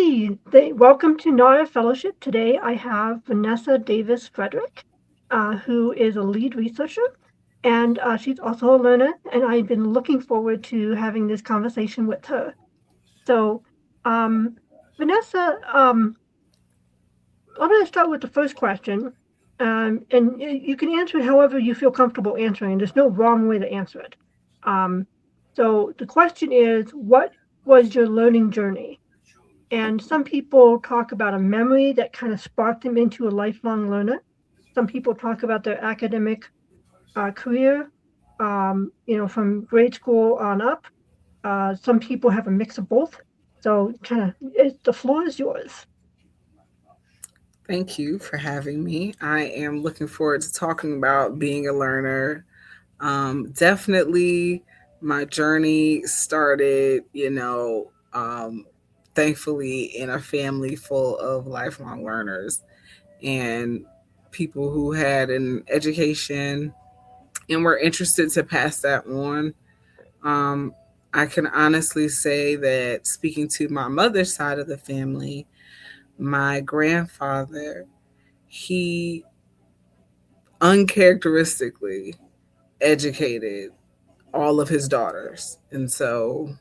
Welcome to NARA Fellowship. Today I have Vanessa Davis Frederick, who is a lead researcher, and she's also a learner, and I've been looking forward to having this conversation with her. So, um, Vanessa, I'm going to start with the first question, and you can answer it however you feel comfortable answering. There's no wrong way to answer it. Um, so the question is, what was your learning journey? And some people talk about a memory that kind of sparked them into a lifelong learner. Some people talk about their academic career, from grade school on up. Some people have a mix of both. So, the floor is yours. Thank you for having me. I am looking forward to talking about being a learner. Definitely, my journey started, thankfully, in a family full of lifelong learners and people who had an education and were interested to pass that on. Um, I can honestly say that speaking to my mother's side of the family, my grandfather, he uncharacteristically educated all of his daughters. And so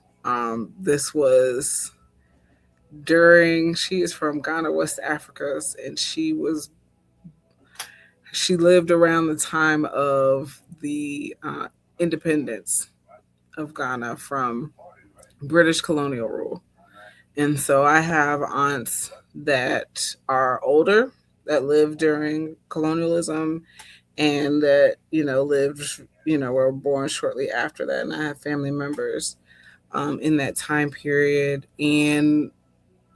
this was during, she is from Ghana, West Africa, and she lived around the time of the independence of Ghana from British colonial rule. And so I have aunts that are older that lived during colonialism and that, lived, were born shortly after that. And I have family members in that time period. And,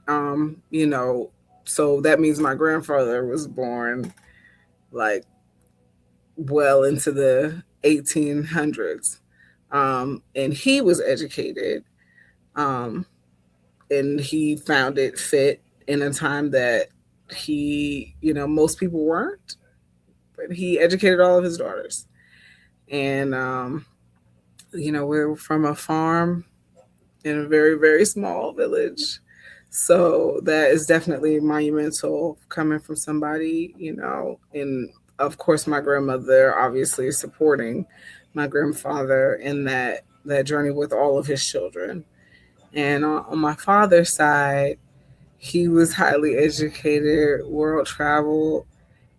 um, you know, so that means my grandfather was born like well into the 1800s. And he was educated, um, and he found it fit in a time that most people weren't, but he educated all of his daughters. And, we're from a farm in a very, very small village. So that is definitely monumental coming from somebody, and of course my grandmother obviously supporting my grandfather in that journey with all of his children. And on my father's side, he was highly educated, world traveled,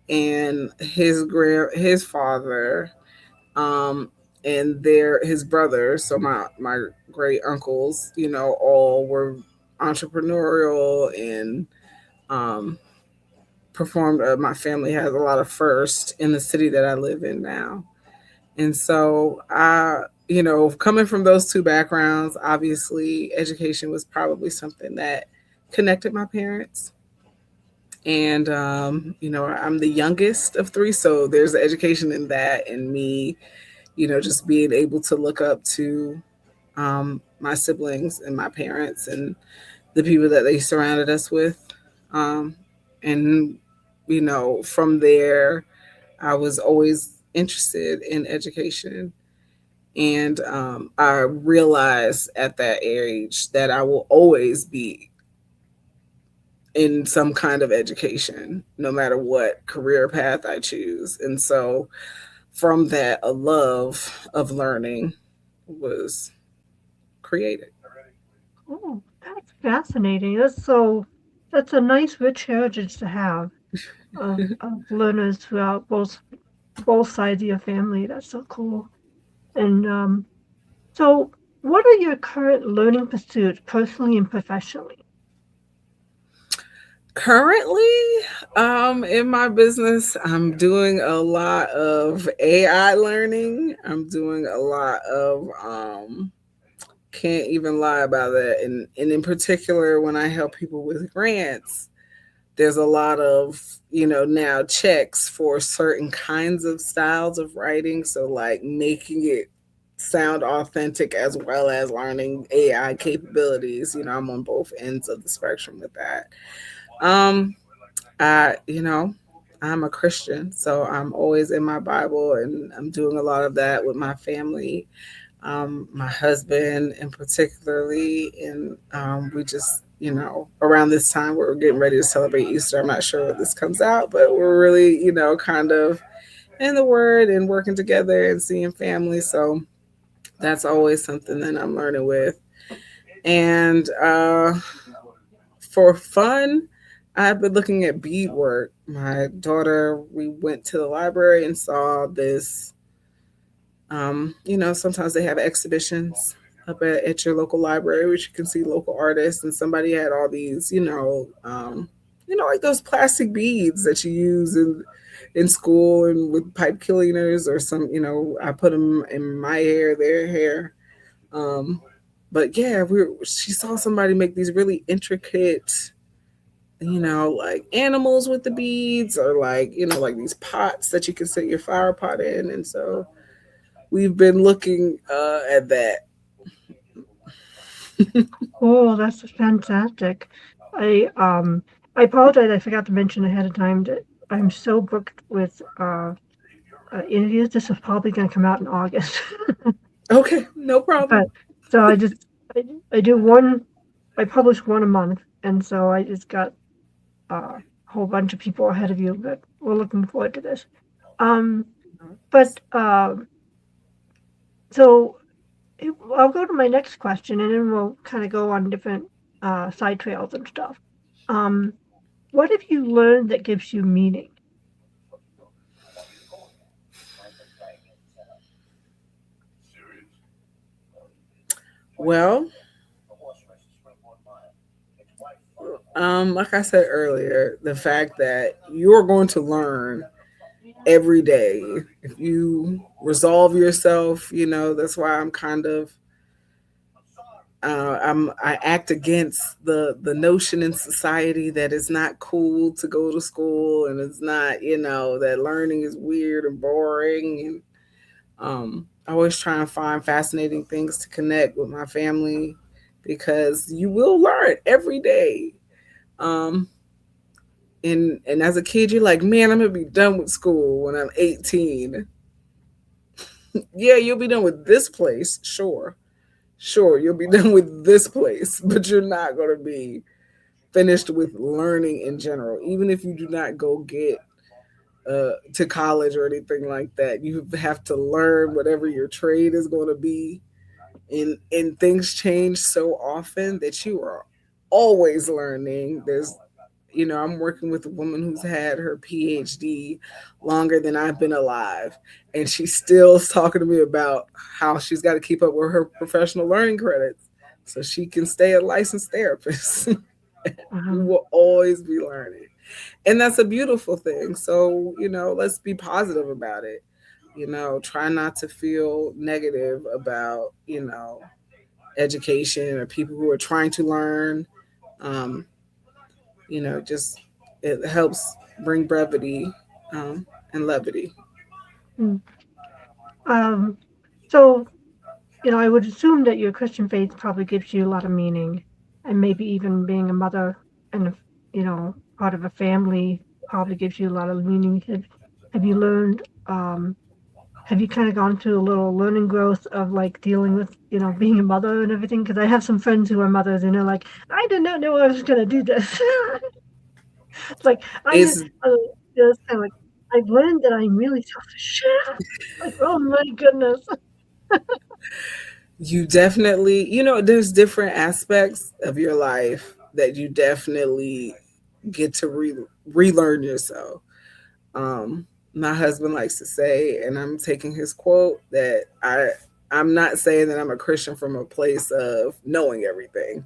and his father, um, and his brothers, so my great uncles, all were entrepreneurial and um, performed. My family has a lot of first in the city that I live in now, and so coming from those two backgrounds, obviously education was probably something that connected my parents. And I'm the youngest of three, so there's education in that, and me, just being able to look up to my siblings and my parents and the people that they surrounded us with. Um, and, from there, I was always interested in education. And I realized at that age that I will always be in some kind of education, no matter what career path I choose. And so from that, a love of learning was created. Oh, that's fascinating. That's a nice, rich heritage to have of learners throughout both sides of your family. That's so cool. And so, what are your current learning pursuits, personally and professionally? Currently, in my business, I'm doing a lot of AI learning. I'm doing a lot of can't even lie about that. And in particular, when I help people with grants, there's a lot of, now checks for certain kinds of styles of writing. So like making it sound authentic as well as learning AI capabilities. I'm on both ends of the spectrum with that. Um, I, I'm a Christian, so I'm always in my Bible, and I'm doing a lot of that with my family, my husband, and particularly, and we just around this time we're getting ready to celebrate Easter. I'm not sure when this comes out, but we're really, kind of in the Word and working together and seeing family. So that's always something that I'm learning with. And for fun, I've been looking at beadwork. My daughter, we went to the library and saw this. Sometimes they have exhibitions up at your local library, which you can see local artists. And somebody had all these, like those plastic beads that you use in school and with pipe cleaners or some. I put them in my hair, their hair. Um, but yeah, she saw somebody make these really intricate, like animals with the beads, or like, like these pots that you can set your flower pot in. And so we've been looking at that. Oh, that's fantastic. I um I apologize, I forgot to mention ahead of time that I'm so booked with interviews. This is probably gonna come out in August. Okay, no problem. But so I, I do one I publish one a month, and so I just got a whole bunch of people ahead of you, but we're looking forward to this. Um but so I'll go to my next question, and then we'll kind of go on different side trails and stuff. Um, what have you learned that gives you meaning? Well, like I said earlier, the fact that you're going to learn every day. If you resolve yourself, that's why I'm kind of I act against the notion in society that it's not cool to go to school, and it's not, that learning is weird and boring. And I always try and find fascinating things to connect with my family, because you will learn every day. Um, and as a kid, you're like, man, I'm gonna be done with school when I'm 18. Yeah, you'll be done with this place, sure, you'll be done with this place, but you're not going to be finished with learning in general. Even if you do not go get to college or anything like that, you have to learn whatever your trade is going to be. And things change so often that you are always learning. I'm working with a woman who's had her PhD longer than I've been alive, and she's still talking to me about how she's got to keep up with her professional learning credits so she can stay a licensed therapist. We Um, will always be learning, and that's a beautiful thing. So, let's be positive about it. Try not to feel negative about, education or people who are trying to learn. Um, just it helps bring brevity and levity. mm, um, so, I would assume that your Christian faith probably gives you a lot of meaning, and maybe even being a mother and, part of a family probably gives you a lot of meaning. Have you learned, have you kind of gone through a little learning growth of like dealing with, being a mother and everything? Because I have some friends who are mothers, and they're like, I did not know I was going to do this. It's like I did. It's It's kind of like I've learned that I'm really selfish. Like, oh my goodness. you definitely, there's different aspects of your life that you definitely get to relearn yourself. My husband likes to say, and I'm taking his quote, that I'm not saying that I'm a Christian from a place of knowing everything.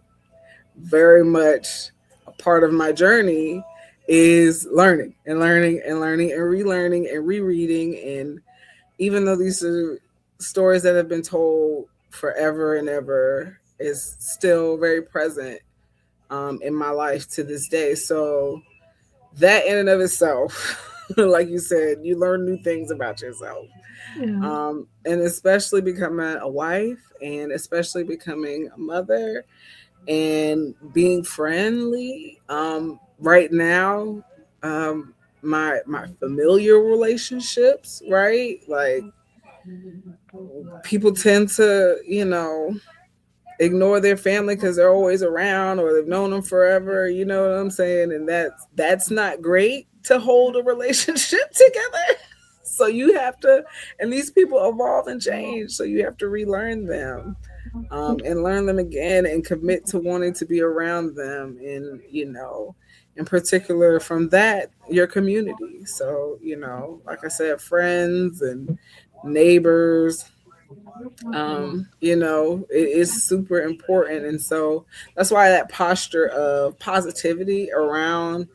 Very much a part of my journey is learning and learning and learning and relearning and rereading. And even though these are stories that have been told forever and ever, is still very present in my life to this day. So that in and of itself, like you said, you learn new things about yourself. Yeah. And especially becoming a wife, and especially becoming a mother, and being friendly. Right now, um, my familiar relationships, right? Like, people tend to, ignore their family because they're always around or they've known them forever. You know what I'm saying? And that's not great to hold a relationship together. So you have to, and these people evolve and change. So you have to relearn them, and learn them again and commit to wanting to be around them. And, in particular from that, your community. So, like I said, friends and neighbors, it is super important. And so that's why that posture of positivity around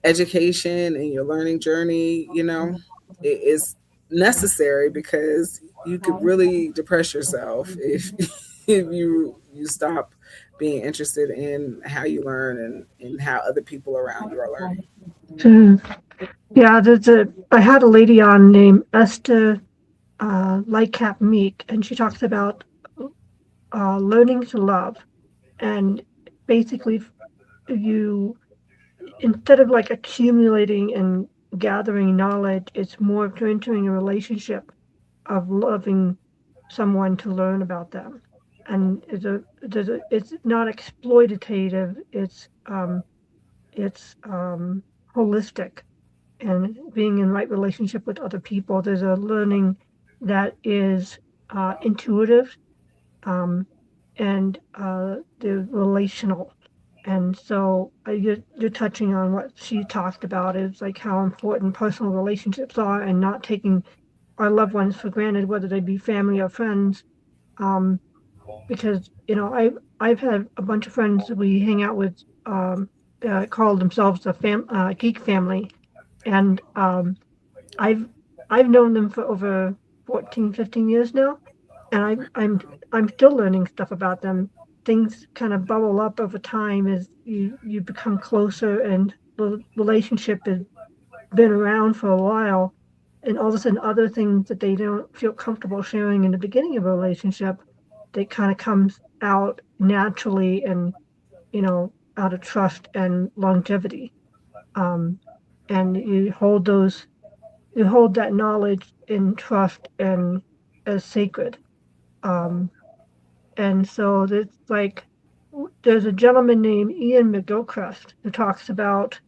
education and your learning journey, it is necessary, because you could really depress yourself if if you stop being interested in how you learn, and how other people around you are learning. So, yeah, I had a lady on named Esther Lightcap Meek, and she talks about learning to love. And basically, you, instead of like accumulating and gathering knowledge, it's more of entering a relationship of loving someone to learn about them. And it's not exploitative, it's holistic, and being in right relationship with other people. There's a learning that is intuitive, um, and the relational. And so you're touching on what she talked about, is like how important personal relationships are, and not taking our loved ones for granted, whether they be family or friends. Um, because I've had a bunch of friends that we hang out with, call themselves a geek family, and I've I've known them for over 14, 15 years now, and I'm still learning stuff about them. Things kind of bubble up over time as you become closer, and the relationship has been around for a while, and all of a sudden other things that they don't feel comfortable sharing in the beginning of a relationship, that kind of comes out naturally, and out of trust and longevity. Um, and you hold that knowledge in trust and as sacred. Um, and so it's like, there's a gentleman named Ian McGilchrist who talks about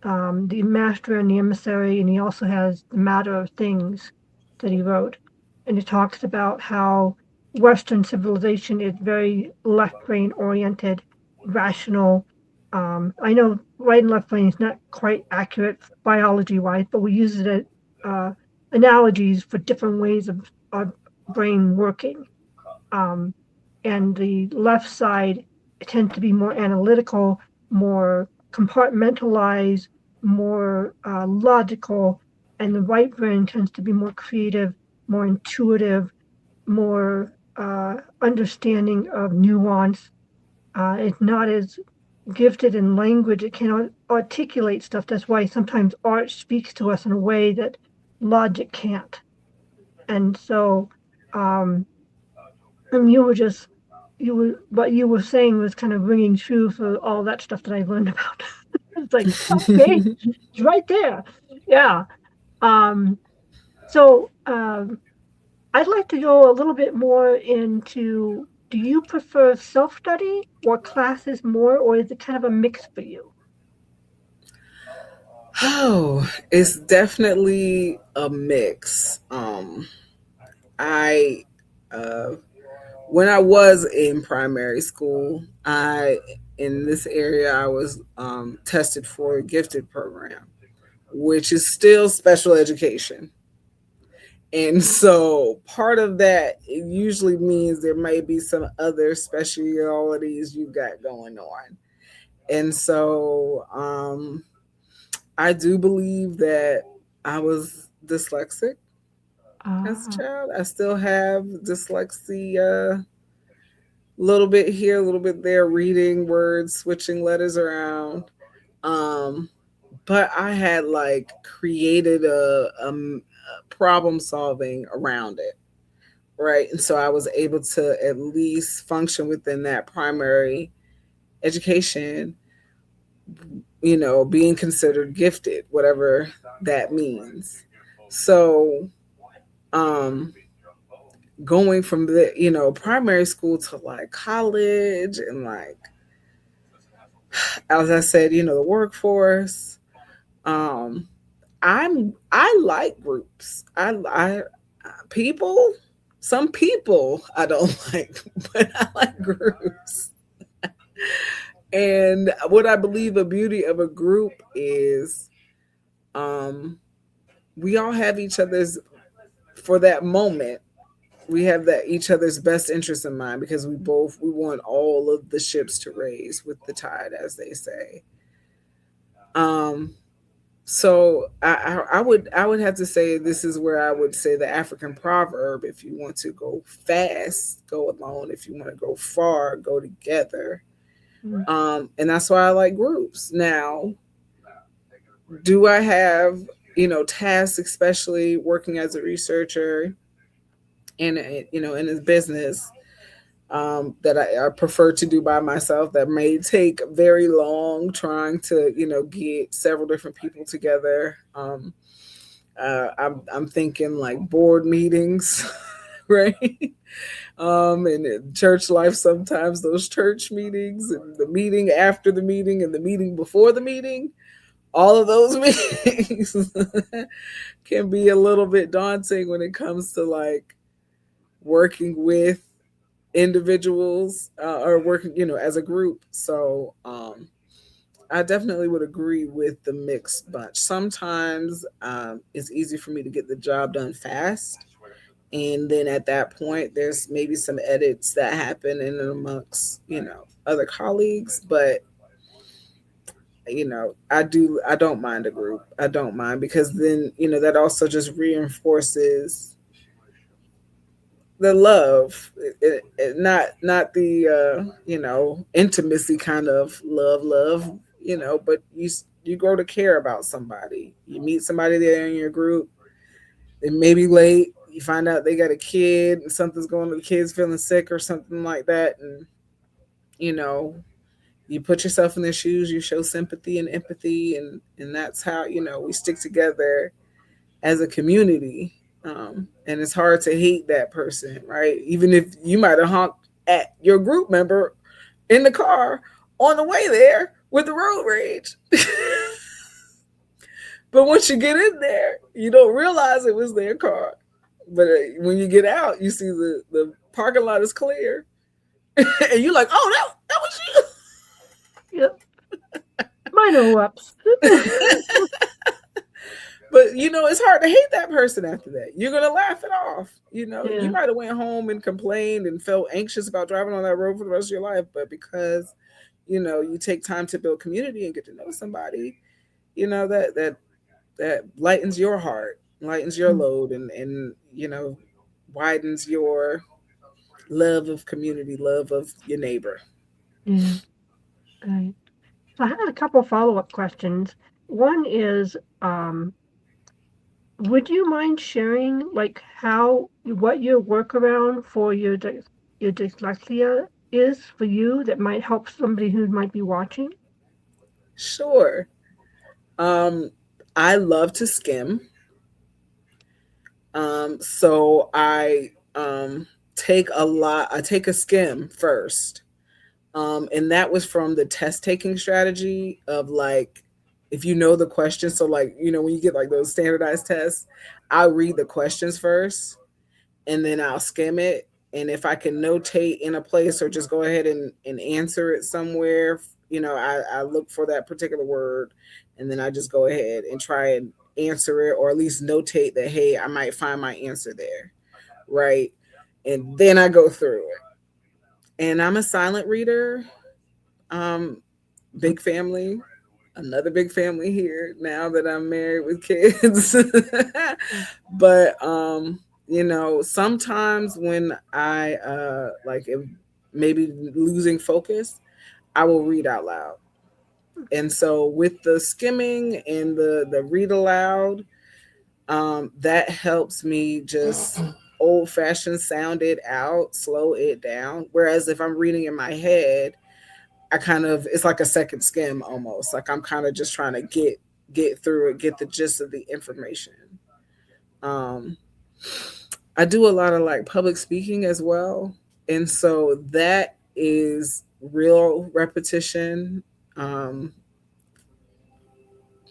the Master and the Emissary, and he also has the Matter of Things that he wrote. And he talks about how Western civilization is very left brain oriented, rational. I know right and left brain is not quite accurate biology wise, but we use it as analogies for different ways of our brain working. Um, and the left side tends to be more analytical, more compartmentalized, more logical, and the right brain tends to be more creative, more intuitive, more understanding of nuance. It's not as gifted in language. It cannot articulate stuff. That's why sometimes art speaks to us in a way that logic can't. And so, um, and what you were saying was kind of ringing true for all that stuff that I learned about. It's like, okay, it's right there. Yeah. Um, so I'd like to go a little bit more into, do you prefer self-study or classes more, or is it kind of a mix for you? Oh, it's definitely a mix. I uh, when I was in primary school, I in this area I was tested for a gifted program, which is still special education. And so part of that, it usually means there may be some other specialities you got going on. And so I do believe that I was dyslexic as a Ah, child. I still have dyslexia, a little bit here, a little bit there, reading words, switching letters around. Um, but I had like created a problem solving around it, right? And so I was able to at least function within that primary education, being considered gifted, whatever that means. So, um, going from the primary school to like college and like as I said, the workforce. Um, I like groups. I people. Some people I don't like, but I like groups. And what I believe the beauty of a group is, um, we all have each other's for that moment. We have that each other's best interest in mind because we want all of the ships to raise with the tide, as they say. Um, so I would have to say this is where I would say the African proverb: if you want to go fast, go alone. If you want to go far, go together. Mm. And that's why I like groups. Now, do I have tasks, especially working as a researcher in in a business, that I prefer to do by myself, that may take very long, trying to get several different people together. I'm thinking like board meetings, right? And in church life, sometimes those church meetings and the meeting after the meeting and the meeting before the meeting, all of those meetings can be a little bit daunting when it comes to like working with individuals, or working as a group. So I definitely would agree with the mixed bunch. Sometimes it's easy for me to get the job done fast, and then at that point there's maybe some edits that happen in and amongst other colleagues. But I don't mind a group. I don't mind, because then that also just reinforces the love. Not the intimacy kind of love, but you grow to care about somebody. You meet somebody there in your group. They may be late. You find out they got a kid and something's going on, the kid's feeling sick or something like that. And, you know, you put yourself in their shoes, you show sympathy and empathy. And that's how, we stick together as a community. And it's hard to hate that person, right? Even if you might have honked at your group member in the car on the way there with the road rage. But once you get in there, you don't realize it was their car. But when you get out, you see the parking lot is clear, and you're like, "Oh, that was Yep. Minor whoops. you." But it's hard to hate that person after that. You're gonna laugh it off. You Yeah. might have went home and complained and felt anxious about driving on that road for the rest of your life, but because you take time to build community and get to know somebody, that lightens your heart, lightens your Mm. load, and widens your love of community, love of your neighbor. Yeah. Right. So I had a couple follow-up questions. One is, would you mind sharing like what your workaround for your dyslexia is for you that might help somebody who might be watching? Sure. um I love to skim. So I take a skim first. And that was from the test taking strategy of like, if you know the questions. So like, when you get like those standardized tests, I'll read the questions first and then I'll skim it. And if I can notate in a place or just go ahead and answer it somewhere, I look for that particular word, and then I just go ahead and try and answer it, or at least notate that, hey, I might find my answer there. Right. And then I go through it. And I'm a silent reader. Um, Big family, another big family here now that I'm married with kids. But sometimes when I like if maybe losing focus, I will read out loud. And so with the skimming and the read aloud, that helps me just old fashioned sound it out, slow it down. Whereas if I'm reading in my head, I kind of, it's like a second skim almost. Like I'm kind of just trying to get through it, get the gist of the information. Um, I do a lot of like public speaking as well. And so that is real repetition. Um,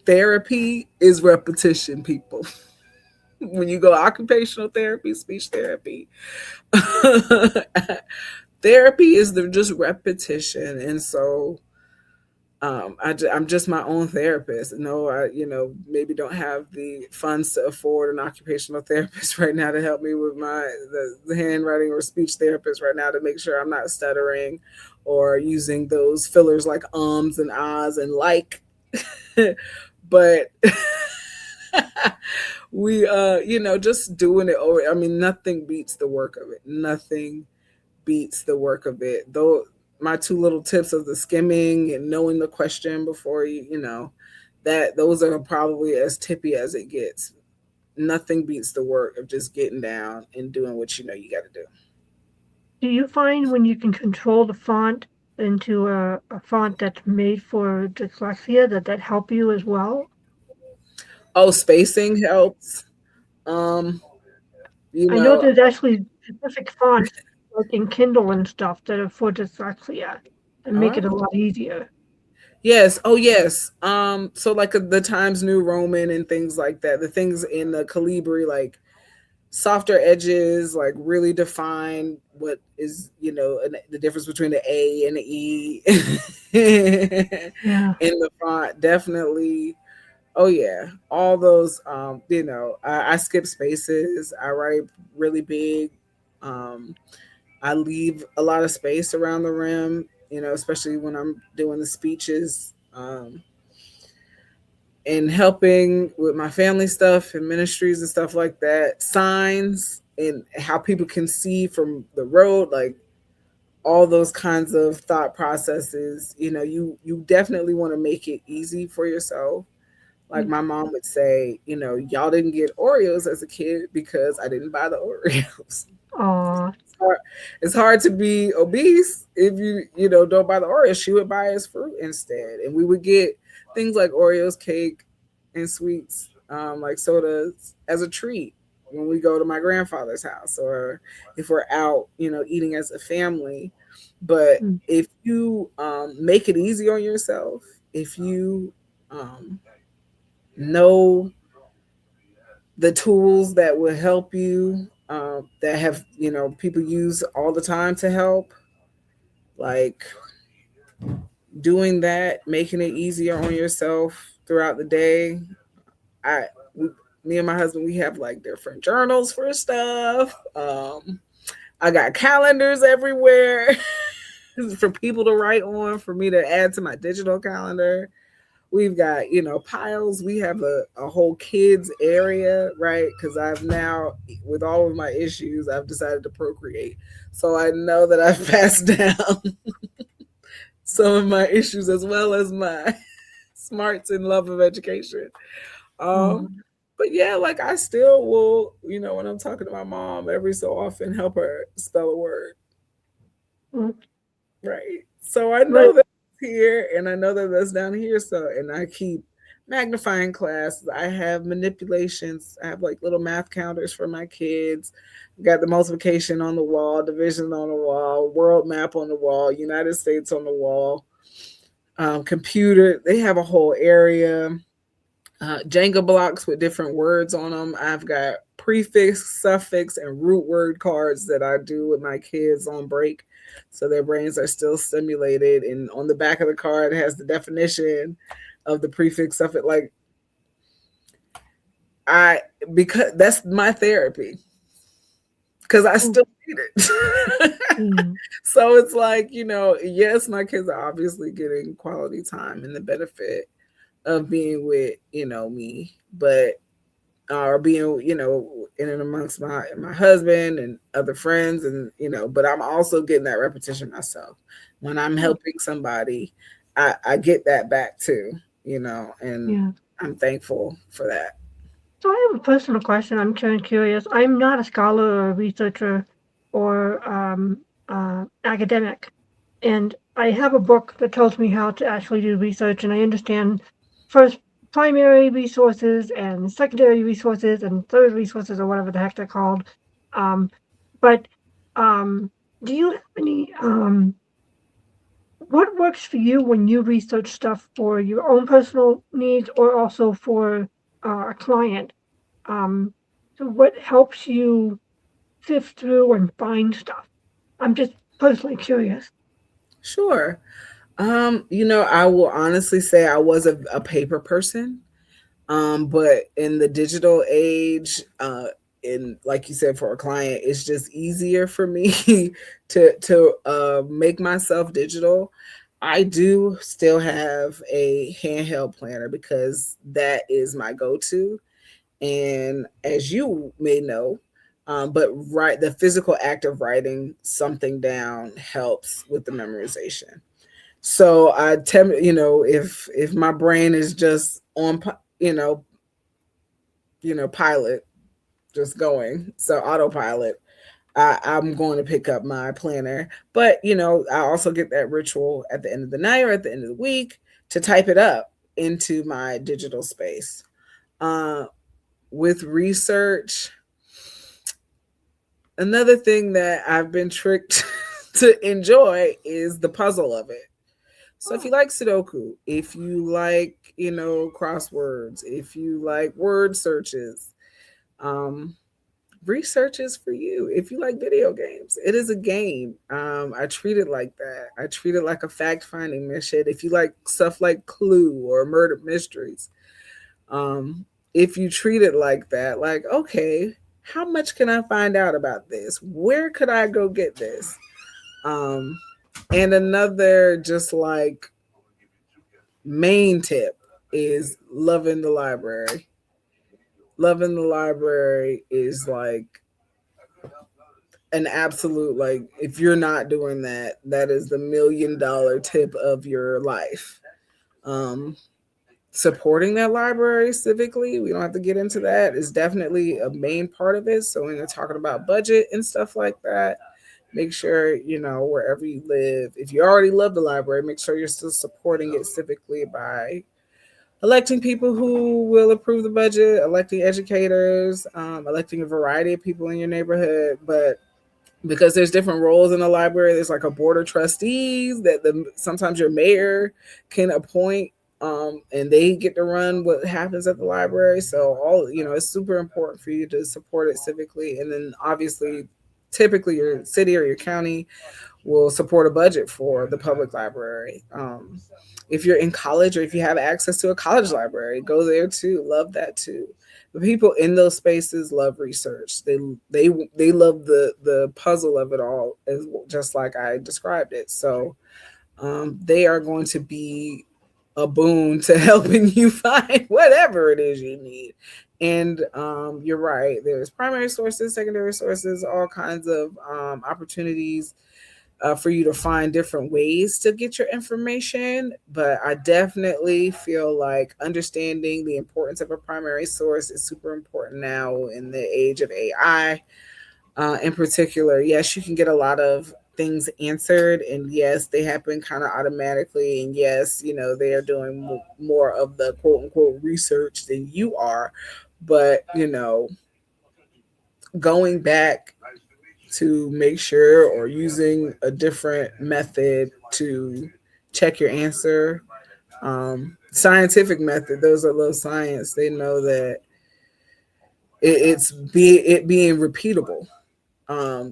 Therapy is repetition, people. When you go occupational therapy, speech therapy, therapy is the just repetition. And so I'm just my own therapist. No, I, maybe don't have the funds to afford an occupational therapist right now to help me with the handwriting, or speech therapist right now to make sure I'm not stuttering or using those fillers like ums and ahs and like. But we just doing it over. I mean, nothing beats the work of it. Nothing beats the work of it. Though my two little tips of the skimming and knowing the question before that those are probably as tippy as it gets. Nothing beats the work of just getting down and doing what you got to do. Do you find when you can control the font into a font that's made for dyslexia that help you as well? Oh, spacing helps. Um, you I know know, there's actually specific fonts like in Kindle and stuff that are for dyslexia and make it a oh, lot easier. yes. Oh, yes. So like the Times New Roman and things like that. The things in the Calibri, like softer edges, like really define what is the difference between the A and the E Yeah. in the font. Definitely. Oh yeah, all those. I skip spaces. I write really big. Um, I leave a lot of space around the rim. Especially when I'm doing the speeches. And helping with my family stuff and ministries and stuff like that, signs and how people can see from the road, like all those kinds of thought processes. You definitely want to make it easy for yourself. Like my mom would say, y'all didn't get Oreos as a kid because I didn't buy the Oreos. Aw. It's hard to be obese if you don't buy the Oreos. She would buy us fruit instead, and we would get things like Oreos, cake, and sweets, like sodas, as a treat when we go to my grandfather's house, or if we're out, eating as a family. But Mm. if you make it easy on yourself, if you um, know the tools that will help you, that have people use all the time to help, like doing that, making it easier on yourself throughout the day. I we, Me and my husband, we have like different journals for stuff. I got calendars everywhere for people to write on, for me to add to my digital calendar. We've got, piles. We have a whole kids area, right? Because I've now, with all of my issues, I've decided to procreate. So I know that I've passed down some of my issues as well as my smarts and love of education. Um, Mm. but yeah, like I still will, when I'm talking to my mom, every so often help her spell a word, Mm. right? So I Right. know that it's here, and I know that that's down here. So, and I keep magnifying classes. I have manipulations. I have like little math counters for my kids. Got the multiplication on the wall, division on the wall, world map on the wall, United States on the wall, computer. They have a whole area. Jenga blocks with different words on them. I've got prefix, suffix, and root word cards that I do with my kids on break, so their brains are still stimulated. And on the back of the card it has the definition of the prefix, suffix. Like I because that's my therapy, because I Mm. still need it. Mm. So it's like, yes, my kids are obviously getting quality time and the benefit of being with, me, but or being, in and amongst my husband and other friends, and but I'm also getting that repetition myself. When I'm Mm. helping somebody, I get that back too, and Yeah. I'm thankful for that. So I have a personal question. I'm kind of curious. I'm not a scholar or a researcher or academic, and I have a book that tells me how to actually do research, and I understand first primary resources and secondary resources and third resources or whatever the heck they're called. Um, but um, do you have any what works for you when you research stuff for your own personal needs or also for a client? Um, so what helps you sift through and find stuff? I'm just personally curious. Sure. I will honestly say I was a paper person. But in the digital age, in like you said, for a client, it's just easier for me to make myself digital. I do still have a handheld planner because that is my go-to. And as you may know, but the physical act of writing something down helps with the memorization. So I tell if my brain is just on pilot, just going. So autopilot. I'm going to pick up my planner. But, I also get that ritual at the end of the night or at the end of the week to type it up into my digital space. Uh, with research, another thing that I've been tricked to enjoy is the puzzle of it. So if you Oh, like Sudoku, if you like, crosswords, if you like word searches, um, research is for you. If you like video games, it is a game. I treat it like that. I treat it like a fact finding mission. If you like stuff like Clue or Murder Mysteries, um, if you treat it like that, like, okay, how much can I find out about this? Where could I go get this? Um, and another just like main tip is loving the library. Loving the library is like an absolute, like, if you're not doing that, that is the $1 million tip of your life. um Supporting that library civically, we don't have to get into that, is definitely a main part of it. So when you're talking about budget and stuff like that, make sure, wherever you live, if you already love the library, make sure you're still supporting it civically by electing people who will approve the budget, electing educators, electing a variety of people in your neighborhood. But because there's different roles in the library. There's like a board of trustees that sometimes your mayor can appoint, and they get to run what happens at the library. So it's super important for you to support it civically, and then obviously, typically your city or your county will support a budget for the public library. If you're in college or if you have access to a college library, go there too. Love that too. The people in those spaces love research. They love the puzzle of it all, as just like I described it. So they are going to be a boon to helping you find whatever it is you need. And you're right. There's primary sources, secondary sources, all kinds of opportunities for you to find different ways to get your information. But I definitely feel like understanding the importance of a primary source is super important now in the age of AI. In particular, yes, you can get a lot of things answered, and yes, they happen kind of automatically, and yes, they are doing more of the quote unquote research than you are. But going back to make sure, or using a different method to check your answer. Scientific method, those that love science, they know that it being repeatable.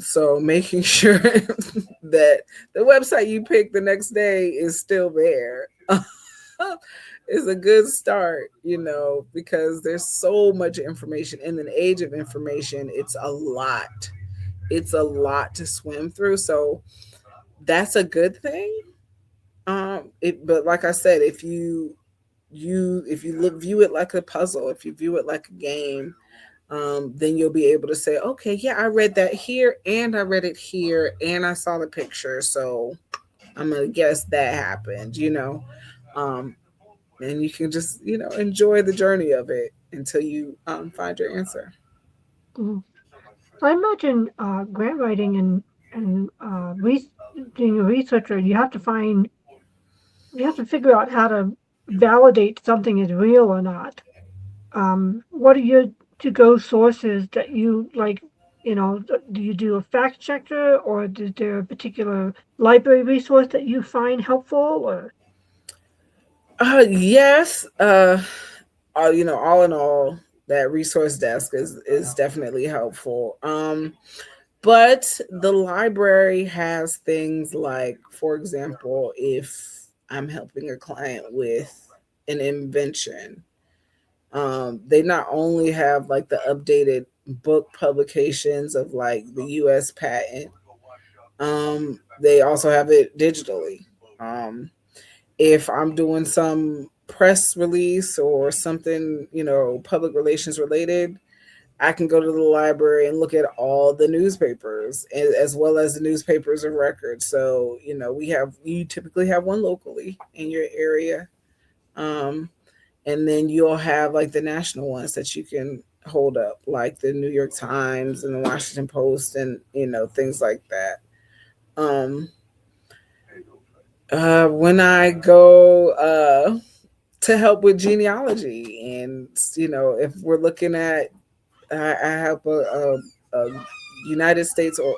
So making sure that the website you pick the next day is still there is a good start, because there's so much information in an age of information. It's a lot to swim through. So that's a good thing. But like I said, if you view it like a puzzle, if you view it like a game, then you'll be able to say, okay, yeah, I read that here, and I read it here, and I saw the picture, so I'm gonna guess that happened. Um, and you can just enjoy the journey of it until you find your answer. mm. I imagine grant writing and being a researcher, you have to figure out how to validate something is real or not. What are your to-go sources that you like? Do you do a fact checker, or is there a particular library resource that you find helpful? Or Yes. All in all, that resource desk is definitely helpful. But the library has things like, for example, if I'm helping a client with an invention, they not only have like the updated book publications of like the U.S. patent, they also have it digitally. If I'm doing some press release or something, public relations related, I can go to the library and look at all the newspapers as well as the newspapers of record. So, you typically have one locally in your area. Um, and then you'll have like the national ones that you can hold up, like the New York Times and the Washington Post and, things like that. Um, when I go to help with genealogy, and, if we're looking at, I have a United States or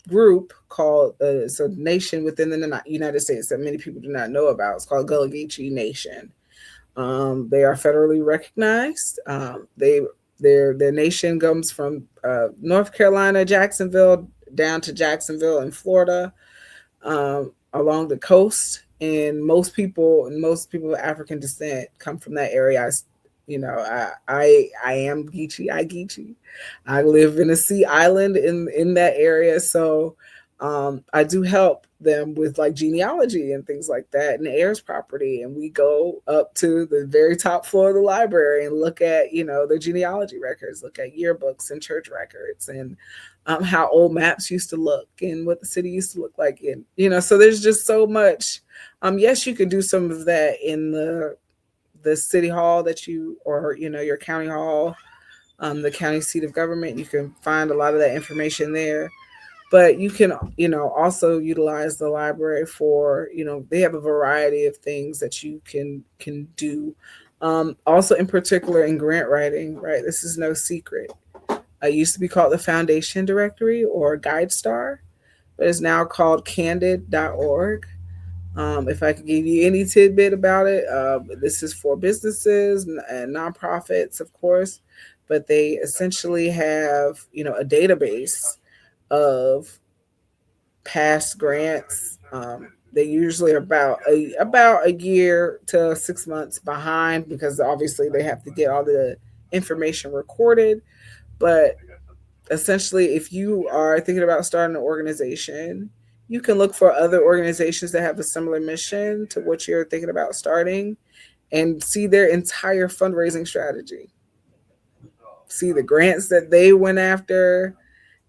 group called it's a nation within the United States that many people do not know about. It's called Gullah Geechee Nation. They are federally recognized. Their nation comes from North Carolina, Jacksonville, down to Jacksonville in Florida, along the coast. And most people of African descent come from that area. I am Geechee. I Geechee. I live in a sea island in that area, so I do help them with like genealogy and things like that and heirs property. And we go up to the very top floor of the library and look at the genealogy records, look at yearbooks and church records, and how old maps used to look and what the city used to look like. And so there's just so much. Yes, you could do some of that in the city hall that or your county hall, the county seat of government. You can find a lot of that information there, but you can also utilize the library for they have a variety of things that you can do. Also, in particular, in grant writing, right, this is no secret. It used to be called the Foundation Directory or GuideStar, but it's now called candid.org. If I could give you any tidbit about it, this is for businesses and nonprofits, of course, but they essentially have a database of past grants. They usually are about a year to 6 months behind because obviously they have to get all the information recorded. But essentially, if you are thinking about starting an organization, you can look for other organizations that have a similar mission to what you're thinking about starting and see their entire fundraising strategy. See the grants that they went after,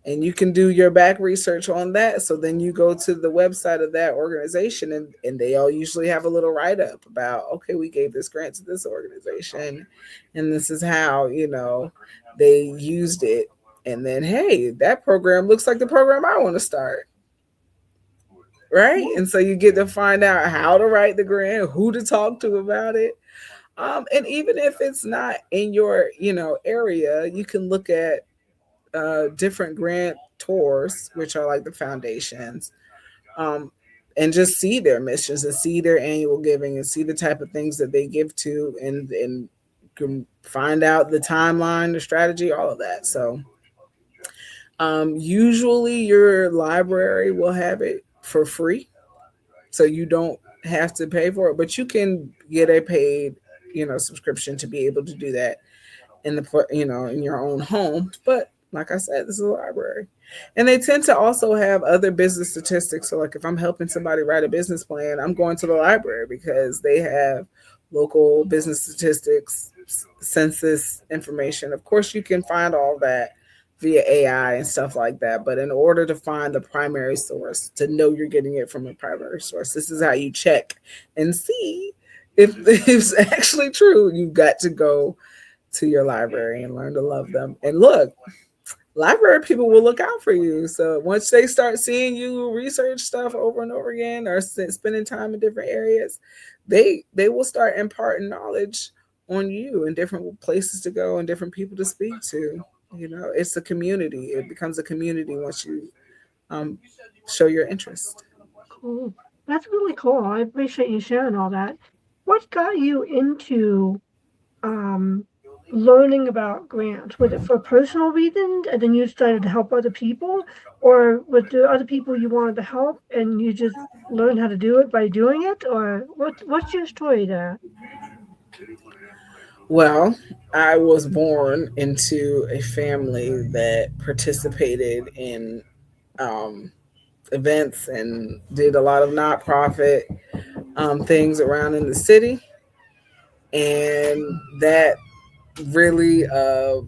and you can do your back research on that. So then you go to the website of that organization, and they all usually have a little write up about, okay, we gave this grant to this organization, and this is how they used it. And then, hey, that program looks like the program I want to start. Right. And so you get to find out how to write the grant, who to talk to about it. And even if it's not in your area, you can look at different grant tours, which are like the foundations, um, and just see their missions and see their annual giving and see the type of things that they give to, and can find out the timeline, the strategy, all of that. So usually your library will have it for free, so you don't have to pay for it, but you can get a paid subscription to be able to do that in your own home. But like I said, this is a library, and they tend to also have other business statistics. So like if I'm helping somebody write a business plan, I'm going to the library because they have local business statistics, census information. Of course, you can find all that via AI and stuff like that, but in order to find the primary source, to know you're getting it from a primary source, this is how you check and see if it's actually true. You've got to go to your library and learn to love them. And look, library people will look out for you. So once they start seeing you research stuff over and over again, or spending time in different areas, they will start imparting knowledge on you and different places to go and different people to speak to. It's a community. It becomes a community once you um, show your interest. Cool. That's really cool. I appreciate you sharing all that. What got you into um, learning about grants? Was it for personal reasons and then you started to help other people? Or was there other people you wanted to help and you just learned how to do it by doing it? Or what's your story there? Well, I was born into a family that participated in um, events and did a lot of nonprofit things around in the city. And that really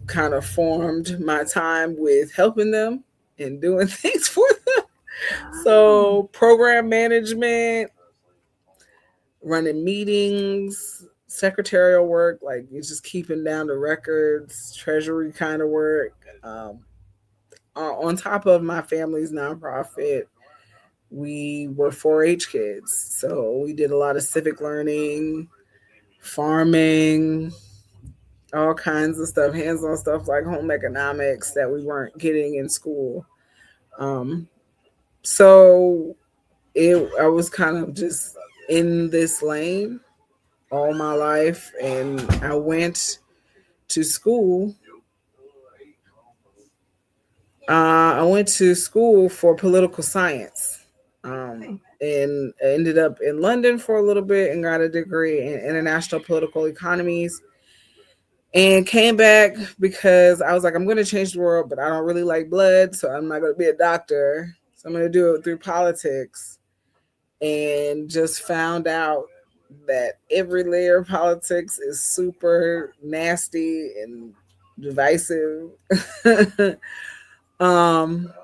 kind of formed my time with helping them and doing things for them. Oh, So, program management, running meetings, secretarial work, like you're just keeping down the records, treasury kind of work. On top of my family's nonprofit, we were 4-H kids. So we did a lot of civic learning, farming, all kinds of stuff, hands on stuff like home economics that we weren't getting in school. Um, so I was kind of just in this lane all my life, and I went to school. I went to school for political science, okay. and I ended up in London for a little bit and got a degree in international political economies. And came back because I was like, I'm going to change the world, but I don't really like blood, so I'm not going to be a doctor. So I'm going to do it through politics. And just found out that every layer of politics is super nasty and divisive.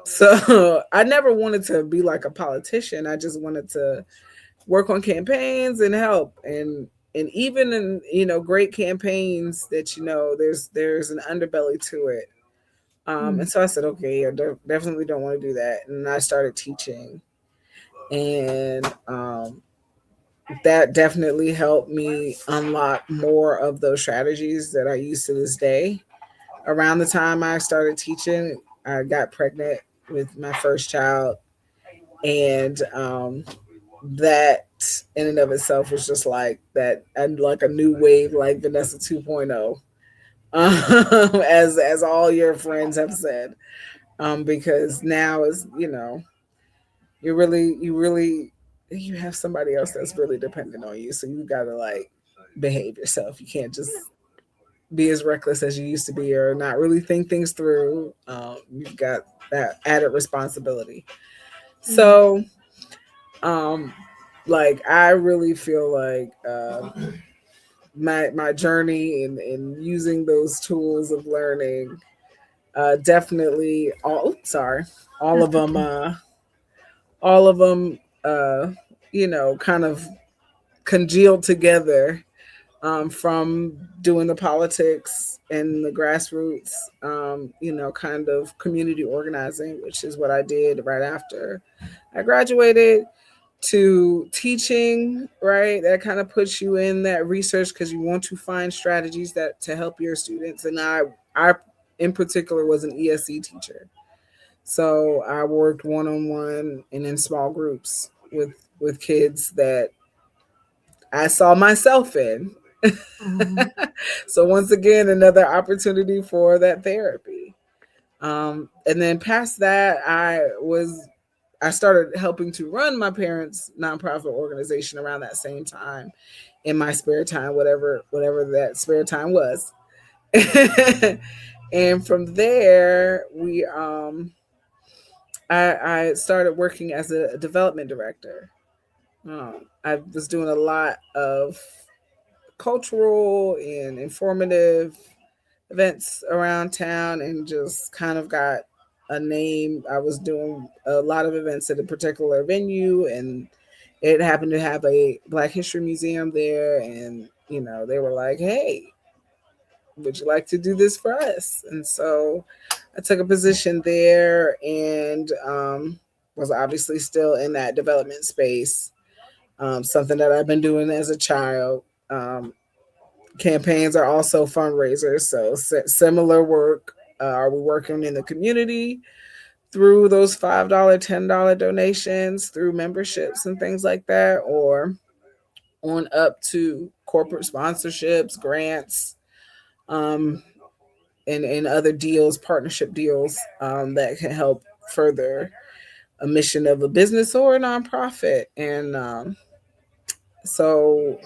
So I never wanted to be like a politician. I just wanted to work on campaigns and help. And even in great campaigns that there's an underbelly to it. And Mm, so I said, okay, I definitely don't want to do that. And I started teaching, and that definitely helped me unlock more of those strategies that I use to this day. Around the time I started teaching, I got pregnant with my first child, and that in and of itself was just like that, and like a new wave, like Vanessa 2.0, as all your friends have said, because now is you have somebody else that's really dependent on you, so you gotta like behave yourself. You can't just be as reckless as you used to be or not really think things through. You've got that added responsibility. mm, So, um, like I really feel like my journey in using those tools of learning, definitely all of that's them, okay. all of them, kind of congealed together, from doing the politics and the grassroots, kind of community organizing, which is what I did right after I graduated, to teaching, right? That kind of puts you in that research because you want to find strategies that to help your students. And I in particular was an ESC teacher, so I worked one on one and in small groups with kids that I saw myself in. Um, So once again, another opportunity for that therapy. And then past that, I started helping to run my parents' nonprofit organization around that same time in my spare time, whatever that spare time was. And from there, I started working as a development director. I was doing a lot of cultural and informative events around town and just kind of got a name. I was doing a lot of events at a particular venue, and it happened to have a Black History Museum there. And, they were like, hey, would you like to do this for us? And so I took a position there, and was obviously still in that development space, something that I've been doing as a child. Campaigns are also fundraisers, so similar work. Are we working in the community through those $5, $10 donations, through memberships and things like that, or on up to corporate sponsorships, grants, um, and other deals, partnership deals that can help further a mission of a business or a nonprofit. And so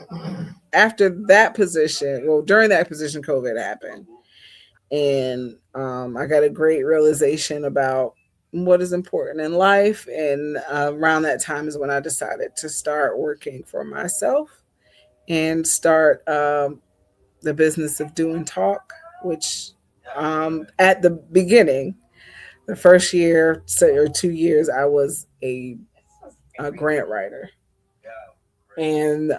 after that position, well, during that position, COVID happened. And I got a great realization about what is important in life. And around that time is when I decided to start working for myself and start the business of doing talk, which at the beginning, the first year or 2 years, I was a grant writer. And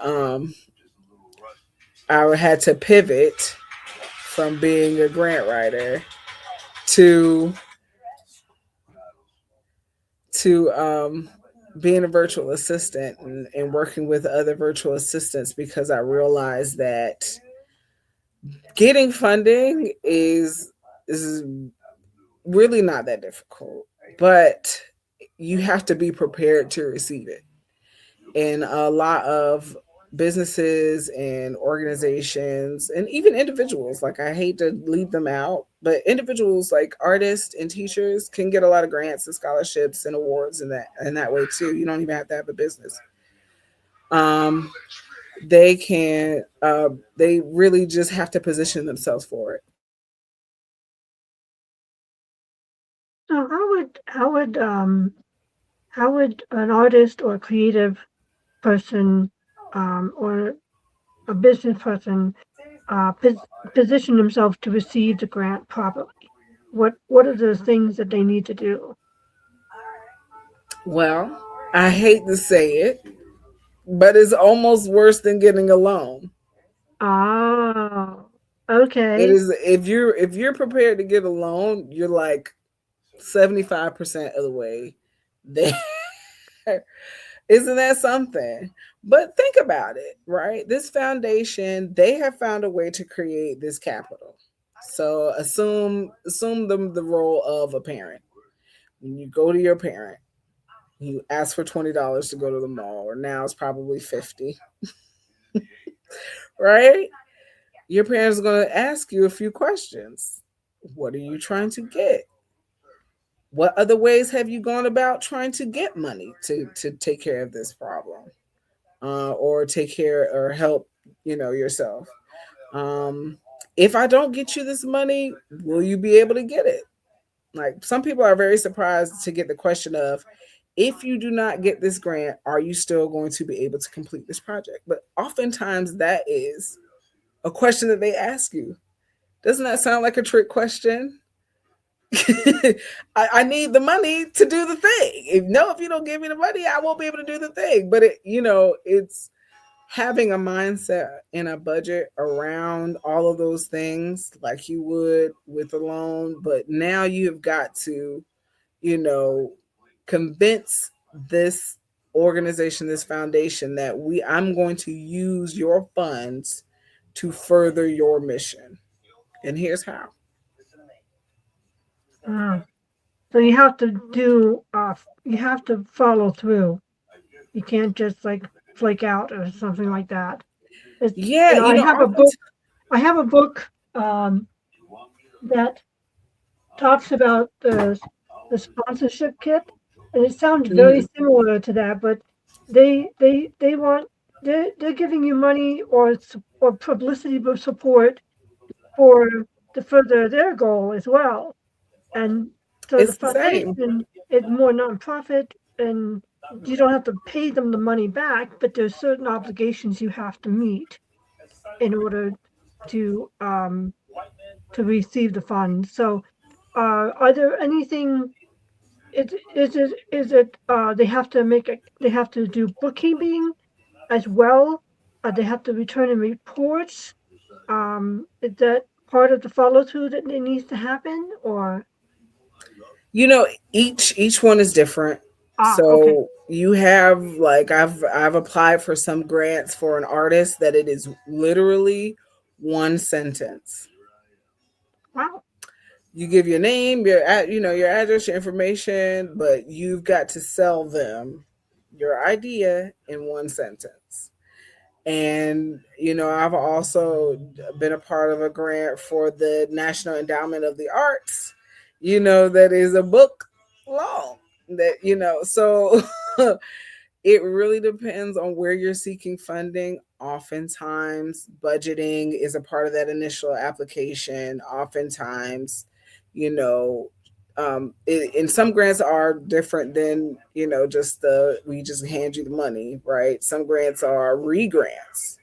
I had to pivot from being a grant writer to to being a virtual assistant and working with other virtual assistants because I realized that getting funding is really not that difficult, but you have to be prepared to receive it. And a lot of businesses and organizations and even individuals, like I hate to leave them out, but individuals like artists and teachers can get a lot of grants and scholarships and awards in that way too. You don't even have to have a business. Um, they can they really just have to position themselves for it. So how would an artist or a creative person or a business person position themselves to receive the grant properly? What are the things that they need to do? Well, I hate to say it, but it's almost worse than getting a loan. Oh, It okay. is if you're prepared to get a loan, you're like 75% of the way there. Isn't that something? But think about it, right? This foundation, they have found a way to create this capital. So assume the role of a parent. When you go to your parent, you ask for $20 to go to the mall, or now it's probably 50, right? Your parents are going to ask you a few questions. What are you trying to get? What other ways have you gone about trying to get money to take care of this problem, or take care or help yourself? Um, if I don't get you this money, will you be able to get it? Like some people are very surprised to get the question of, if you do not get this grant, are you still going to be able to complete this project? But oftentimes that is a question that they ask you. Doesn't that sound like a trick question? I need the money to do the thing. If you don't give me the money, I won't be able to do the thing. But it's having a mindset and a budget around all of those things like you would with a loan. But now you've got to, you know, convince this organization, this foundation, that I'm going to use your funds to further your mission. And here's how. Ah, so you have to do you have to follow through. You can't just like flake out or something like that. It's Yeah, I have a often. book. I have a book that talks about the sponsorship kit, and it sounds very Mhm. similar to that. But they want they're giving you money or publicity support for to further their goal as well. And so the It's the same. foundation is more nonprofit, and you don't have to pay them the money back, but there's certain obligations you have to meet in order to um, to receive the funds. So, are there anything? Is it they have to they have to do bookkeeping as well? They have to return in reports. Is that part of the follow through that needs to happen, or Each one is different. okay, So you have, like, I've applied for some grants for an artist that it is literally one sentence. wow, You give your name, your address, your information, but you've got to sell them your idea in one sentence. And I've also been a part of a grant for the National Endowment of the Arts, that is a book long, so it really depends on where you're seeking funding. Oftentimes, budgeting is a part of that initial application. Oftentimes, you know, and some grants are different than just the we just hand you the money, right? Some grants are re-grants,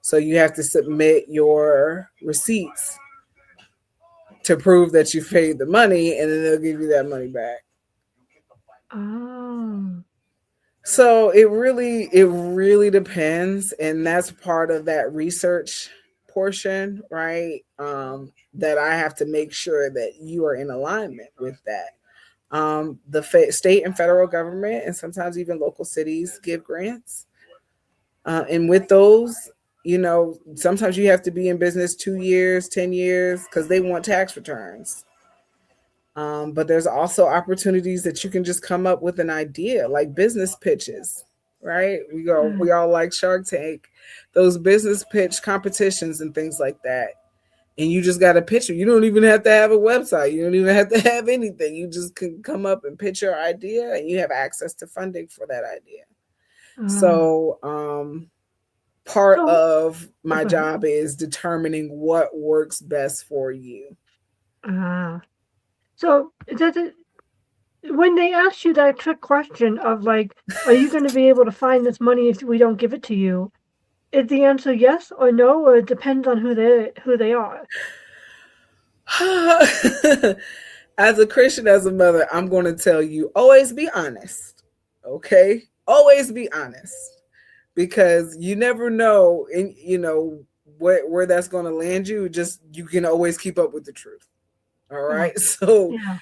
so you have to submit your receipts to prove that you paid the money, and then they'll give you that money back. Oh. So it really depends, and that's part of that research portion, right? That I have to make sure that you are in alignment with that. The state and federal government, and sometimes even local cities, give grants, and with those, sometimes you have to be in business 2 years, 10 years, because they want tax returns. But there's also opportunities that you can just come up with an idea, like business pitches, right? We Mm. all like Shark Tank, those business pitch competitions and things like that. And you just got a picture. You don't even have to have a website. You don't even have to have anything. You just can come up and pitch your idea, and you have access to funding for that idea. Ah. So, part So, of oh, my go ahead. job is determining what works best for you. Ah. So, does it, when they ask you that trick question of like, are you going to be able to find this money if we don't give it to you? Is the answer yes or no, or it depends on who they are? As a Christian, as a mother, I'm going to tell you always be honest. Okay? Always be honest, because you never know, and where that's going to land you. Just you can always keep up with the truth. All Oh, right? So, yeah.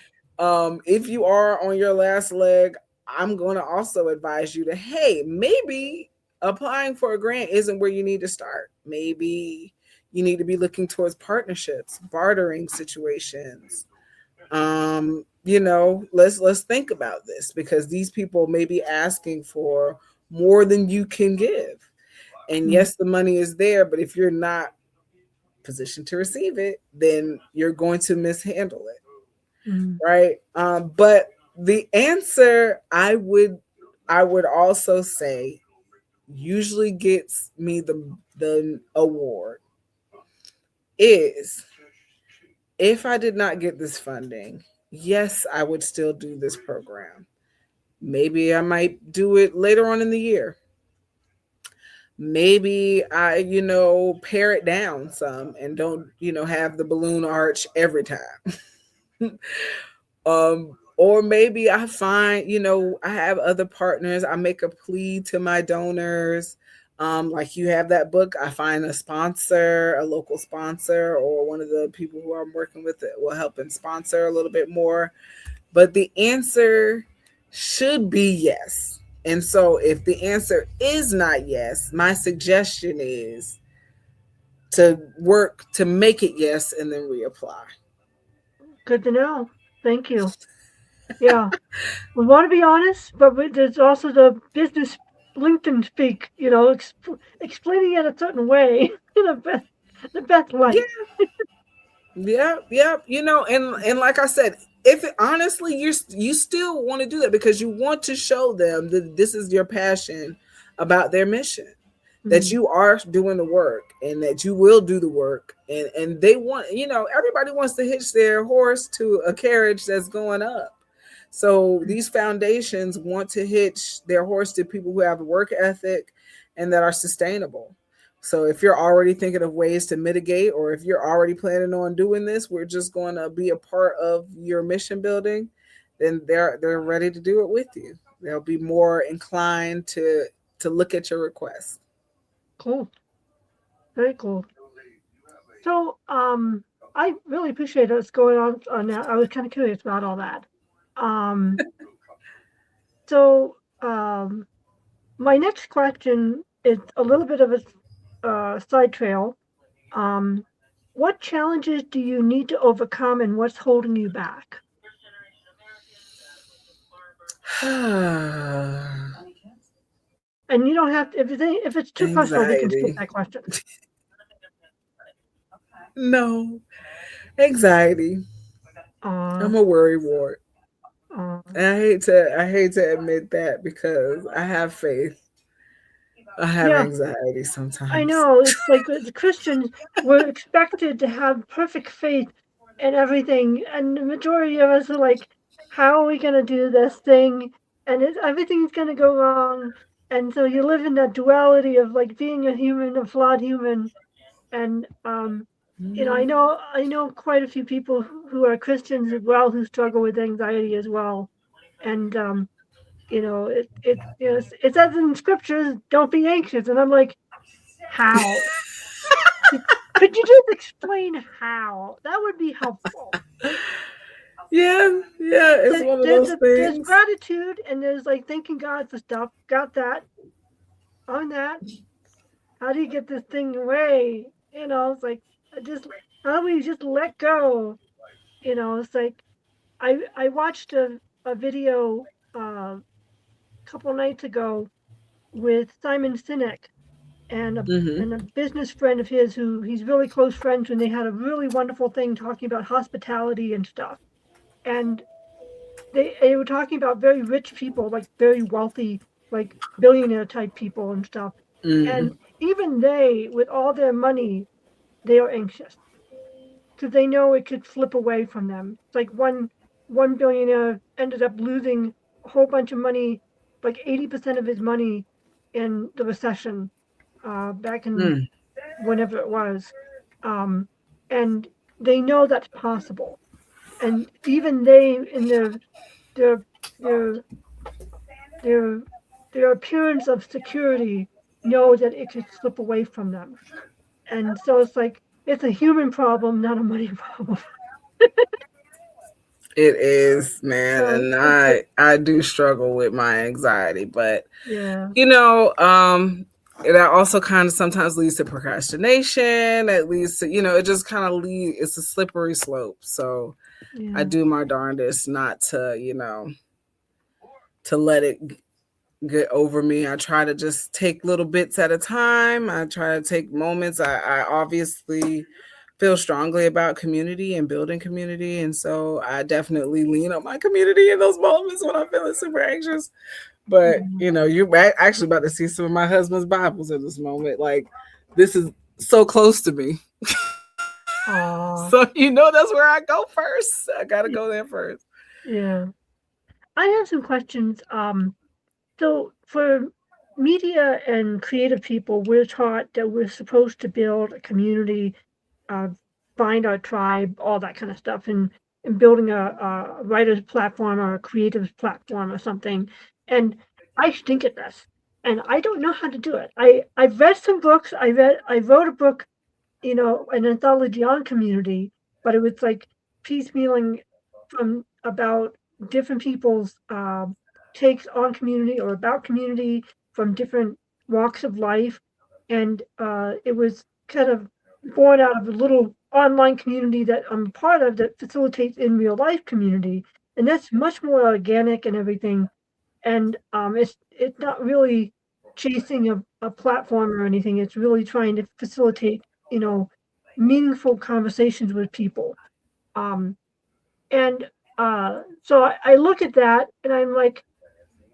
if you are on your last leg, I'm going to also advise you to, hey, maybe applying for a grant isn't where you need to start. Maybe you need to be looking towards partnerships, bartering situations. Let's think about this, because these people may be asking for more than you can give. And Mm. yes, the money is there, but if you're not positioned to receive it, then you're going to mishandle it, Mm. right? But the answer, I would also say, usually gets me the award is, if I did not get this funding, yes, I would still do this program. Maybe I might do it later on in the year. Maybe I, pare it down some and don't, have the balloon arch every time. Or maybe I find, I have other partners. I make a plea to my donors. Like you have that book, I find a sponsor, a local sponsor, or one of the people who I'm working with that will help and sponsor a little bit more. But the answer should be yes. And so if the answer is not yes, my suggestion is to work to make it yes and then reapply. Good to know. Thank you. Yeah. We want to be honest, but there's also the business LinkedIn speak, explaining it a certain way in the best Yeah, light. yeah, yeah. And like I said, if it, honestly you still want to do that because you want to show them that this is your passion about their mission, that Mm. you are doing the work and that you will do the work, and they want, everybody wants to hitch their horse to a carriage that's going up. So these foundations want to hitch their horse to people who have a work ethic and that are sustainable. So if you're already thinking of ways to mitigate, or if you're already planning on doing this, we're just going to be a part of your mission building, then they're ready to do it with you. They'll be more inclined to look at your request. Cool. Very cool. So, I really appreciate us going on that. I was kind of curious about all that. Um, so, my next question is a little bit of a side trail. Um, What challenges do you need to overcome and what's holding you back? And you don't have to, if it's too personal, we can skip Anxiety. that question. No, anxiety. Uh, I'm a worry wart. uh, And I hate to admit that because I have faith. I have yeah, anxiety I sometimes. know. It's like the Christians were expected to have perfect faith and everything, and the majority of us are like, "How are we going to do this thing?" And everything's going to go wrong. And so you live in that duality of like being a human, a flawed human, and I know quite a few people who are Christians as well who struggle with anxiety as well, and it says in scriptures, "Don't be anxious," and I'm like, how? Could you just explain how? That would be helpful. Yeah, yeah, it's one of those There's things. gratitude and there's like thanking God for stuff. Got that on that. How do you get this thing away? It's like just how do we just let go? It's like I watched a video a couple nights ago with Simon Sinek and a Hmm. and a business friend of his who he's really close friends, and they had a really wonderful thing talking about hospitality and stuff. And they were talking about very rich people, like very wealthy, like billionaire type people and stuff. Hmm. And even they, with all their money, they are anxious because they know it could slip away from them. It's like one billionaire ended up losing a whole bunch of money, like 80% of his money in the recession back in Mm. whenever it was. Um, and they know that's possible. And even they, in their their their their appearance of security, know that it could slip away from them. And so it's like it's a human problem, not a money problem. It is, man, So and it's like, I do struggle with my anxiety, but yeah, you know, that also kind of sometimes leads to procrastination. It leads to, it just kind of lead. It's a slippery slope. So I yeah, do my darndest not to, to let it get over me. I try to just take little bits at a time. I try to take moments. I obviously feel strongly about community and building community. And so I definitely lean on my community in those moments when I'm feeling super anxious. But, yeah. you're actually about to see some of my husband's Bibles in this moment. Like, this is so close to me. Aw, So, that's where I go first. I got to go there first. yeah. I have some questions. So for media and creative people, we're taught that we're supposed to build a community, uh, find our tribe, all that kind of stuff, and building a writer's platform or a creative platform or something. And I stink at this, and I don't know how to do it. I've read some books. I wrote a book, an anthology on community, but it was like piecemealing from about different people's takes on community or about community from different walks of life. And it was kind of born out of a little online community that I'm a part of that facilitates in real life community. And that's much more organic and everything. And it's not really chasing a platform or anything. It's really trying to facilitate, you know, meaningful conversations with people. Um, and so I look at that and I'm like,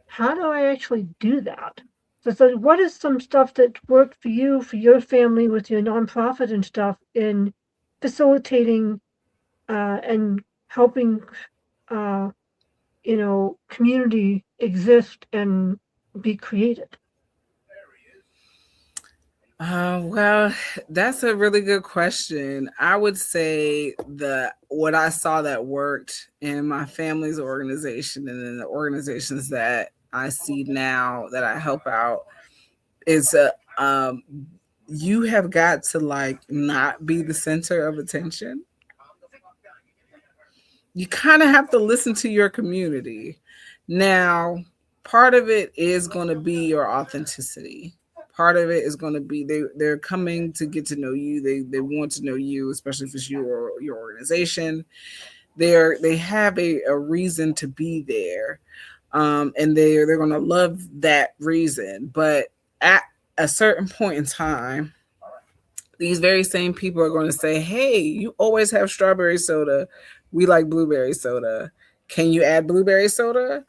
how do I actually do that? So what is some stuff that worked for you, for your family, with your nonprofit and stuff in facilitating and helping uh, community exist and be created? Well, that's a really good question. I would say the what I saw that worked in my family's organization and in the organizations that I see now that I help out is you have got to like not be the center of attention. You kind of have to listen to your community. Now, part of it is going to be your authenticity. part of it is going to be they're coming to get to know you. They want to know you, especially if it's you or your organization. They have a reason to be there, and they're going to love that reason. But at a certain point in time, these very same people are going to say, "Hey, you always have strawberry soda. We like blueberry soda. Can you add blueberry soda?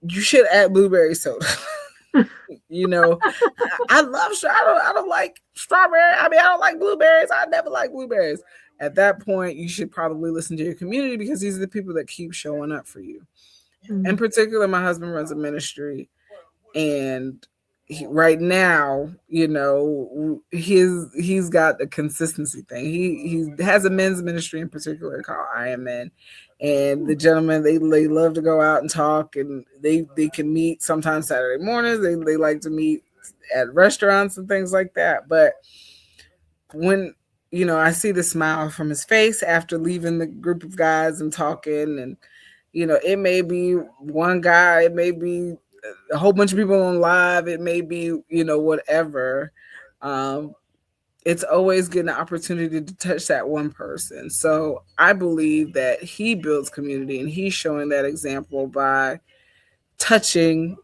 You should add blueberry soda." You know, I love I don't like strawberry. I mean, I don't like blueberries. I never like blueberries. At that point, you should probably listen to your community because these are the people that keep showing up for you. In Mm, particular, my husband runs a ministry, and right now, you know, he's got a consistency thing. He has a men's ministry in particular called I Am Men, and the mm, gentlemen they love to go out and talk, and they can meet sometimes Saturday mornings. They like to meet at restaurants and things like that. But when I see the smile from his face after leaving the group of guys and talking, and it may be one guy, it may be a whole bunch of people on live, it may be whatever. Um, it's always getting an opportunity to touch that one person. So I believe that he builds community and he's showing that example by touching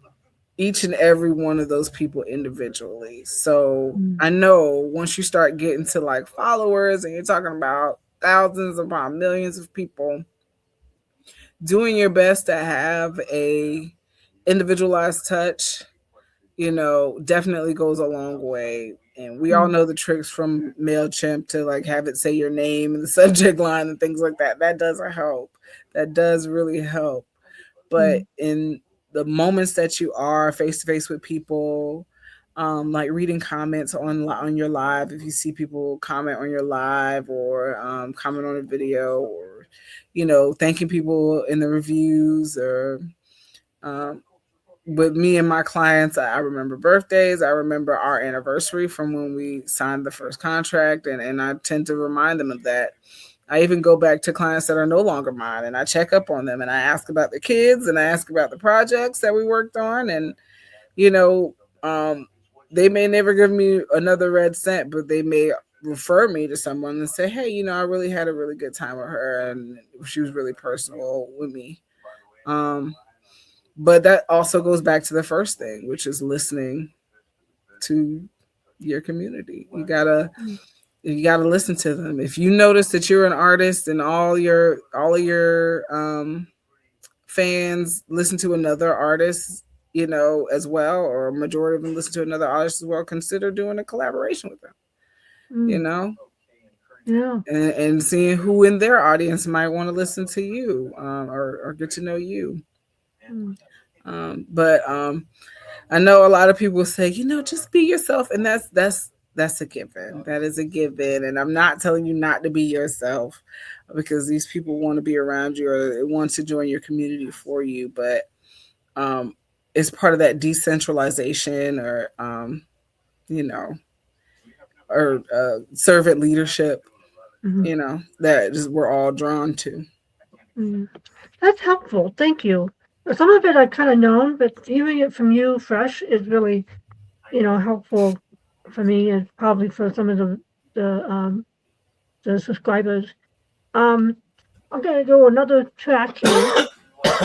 each and every one of those people individually. So mm, I know once you start getting to like followers and you're talking about thousands upon millions of people, doing your best to have a individualized touch, definitely goes a long way. And we all mm, know the tricks from MailChimp to like have it say your name in the subject line and things like that. That doesn't help. That does really help. But mm, in the moments that you are face to face with people, like reading comments on your live, if you see people comment on your live or comment on a video, or thanking people in the reviews, or um, with me and my clients, I remember birthdays. I remember our anniversary from when we signed the first contract, and I tend to remind them of that. I even go back to clients that are no longer mine, and I check up on them, and I ask about the kids, and I ask about the projects that we worked on. And you know um, they may never give me another red cent, but they may refer me to someone and say, hey, I really had a really good time with her, and she was really personal with me. um, but that also goes back to the first thing, which is listening to your community. mm, You gotta listen to them. If you notice that you're an artist and all of your fans listen to another artist, as well, or a majority of them listen to another artist as well, consider doing a collaboration with them. You mm. know, Yeah. and seeing who in their audience might want to listen to you, or get to know you. Mm, But I know a lot of people say, just be yourself, and that's a given. That is a given, and I'm not telling you not to be yourself, because these people want to be around you or they want to join your community for you. But um, it's part of that decentralization, or you know, or servant leadership. mhm, That just we're all drawn to. mm. That's helpful. Thank you. Some of it I've kind of known, but hearing it from you fresh is really, helpful for me and probably for some of the subscribers. Um, I'm gonna go another track here.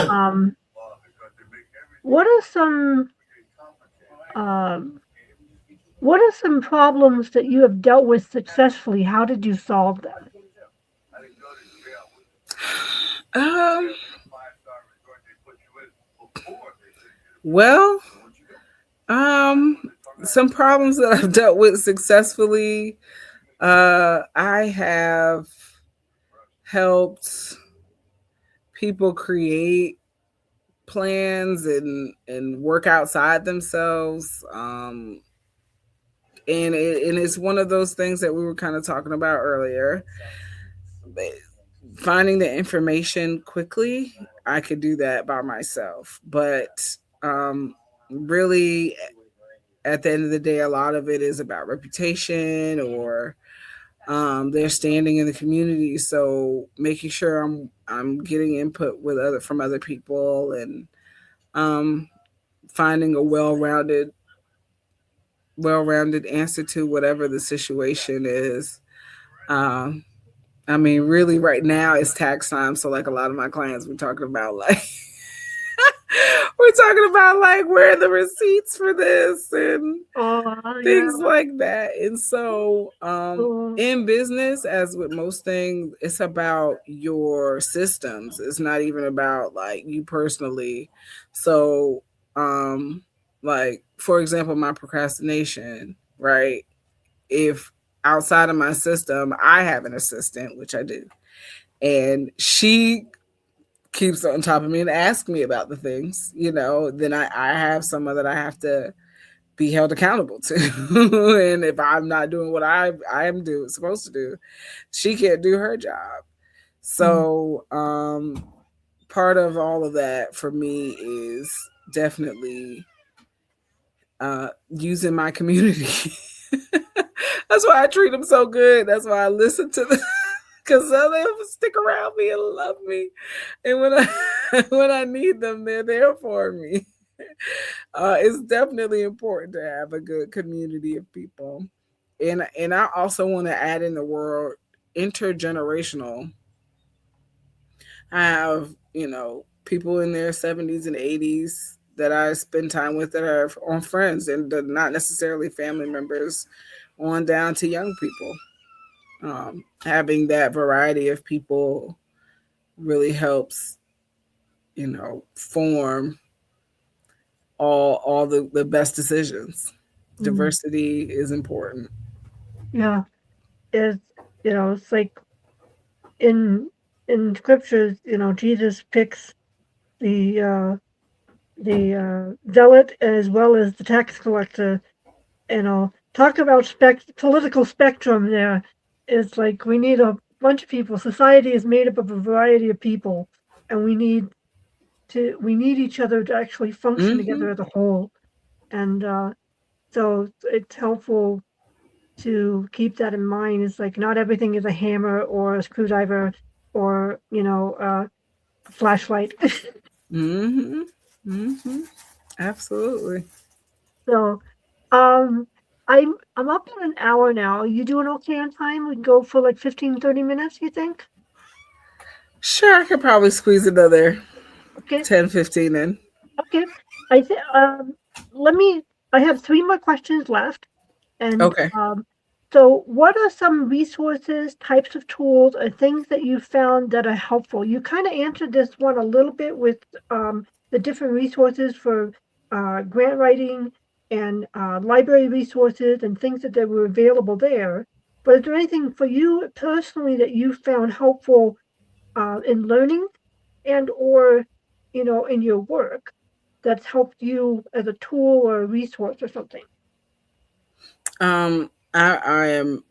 Um, what are some um, what are some problems that you have dealt with successfully? How did you solve them? Um, well, um, some problems that I've dealt with successfully. I have helped people create plans and work outside themselves. And it's one of those things that we were kind of talking about earlier. Finding the information quickly, I could do that by myself. But really, at the end of the day, a lot of it is about reputation, or their standing in the community. So making sure I'm getting input with other from other people, and um, finding a well-rounded well-rounded answer to whatever the situation is. Um, I mean, really, right now it's tax time, so like a lot of my clients, we're talking about like we're talking about like where are the receipts for this and Oh, yeah. things like that. And so, Oh, in business, as with most things, it's about your systems. It's not even about like you personally. So, um, like for example, my procrastination, right? If outside of my system, I have an assistant, which I do, and she keeps on top of me and asks me about the things, then I have someone that I have to be held accountable to. And if I'm not doing what I am supposed to do, she can't do her job. mm, So part of all of that for me is definitely using my community. That's why I treat them so good. That's why I listen to them because they stick around me and love me. And when I when I need them, they're there for me. It's definitely important to have a good community of people, and I also want to add in the word intergenerational. I have people in their 70s and 80s that I spend time with that are on friends and they're not necessarily family members, on down to young people. Having that variety of people really helps form all the best decisions. mm, Diversity is important. yeah. It's, it's like in scriptures, Jesus picks the zealot as well as the tax collector. Talk about political spectrum there. It's like we need a bunch of people. Society is made up of a variety of people, and we need each other to actually function Hmm. together as a whole. And so it's helpful to keep that in mind. It's like not everything is a hammer or a screwdriver or a flashlight. Hmm. Hmm. Absolutely. So, um, I'm up in an hour now. Are you doing okay on time? We can go for like 15, 30 minutes, you think? Sure, I could probably squeeze another Okay. 10, 15 in. Okay. I think let me I have three more questions left. And Okay. so what are some resources, types of tools, or things that you found that are helpful? You kind of answered this one a little bit with the different resources for grant writing and library resources and things that were available there. But is there anything for you personally that you found helpful in learning and or in your work that's helped you as a tool or a resource or something? I am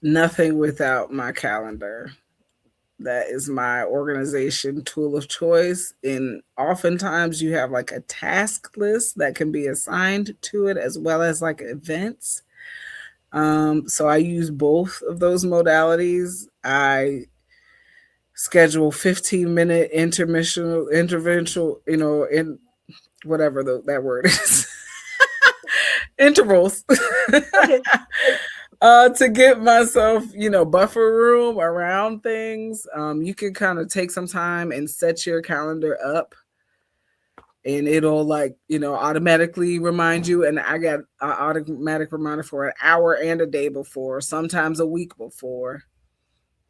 nothing without my calendar. That is my organization tool of choice. And oftentimes you have like a task list that can be assigned to it as well as like events. So I use both of those modalities. I schedule 15-minute interventional, in whatever that word is, intervals. Okay. To get myself, buffer room around things. You can kind of take some time and set your calendar up, and it'll like automatically remind you. And I got an automatic reminder for an hour and a day before, sometimes a week before.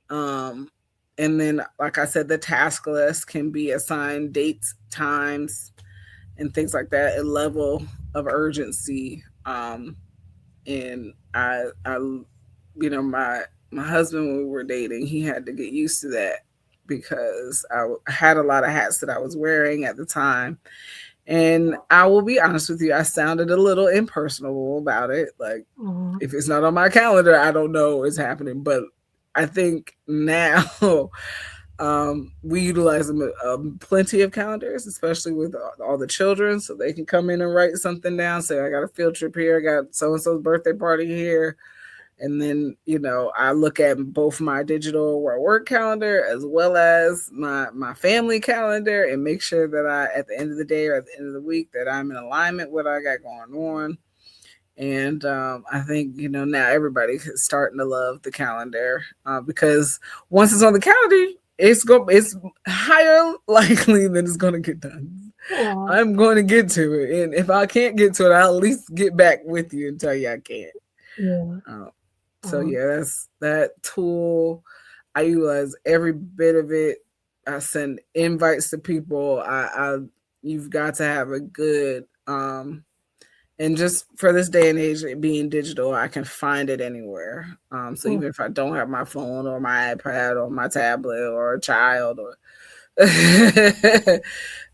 Um, and then, like I said, the task list can be assigned dates, times, and things like that, a level of urgency. And my husband, when we were dating, he had to get used to that because I had a lot of hats that I was wearing at the time. And I will be honest with you, I sounded a little impersonal about it. Like, Oh, if it's not on my calendar, I don't know what's happening. But I think now we utilize plenty of calendars, especially with all the children, so they can come in and write something down. Say, I got a field trip here, I got so and so's birthday party here, and then I look at both my digital work calendar as well as my family calendar and make sure that I, at the end of the day or at the end of the week, that I'm in alignment with what I got going on. And I think now everybody's starting to love the calendar because once it's on the calendar, it's higher likely that it's gonna get done. Oh, I'm going to get to it, and if I can't get to it, I'll at least get back with you and tell you I can't. yeah. Uh, so Um, yeah, that's that tool. I utilize every bit of it. I send invites to people. You've got to have a good and just for this day and age, it being digital, I can find it anywhere. So oh, even if I don't have my phone or my iPad or my tablet or a child or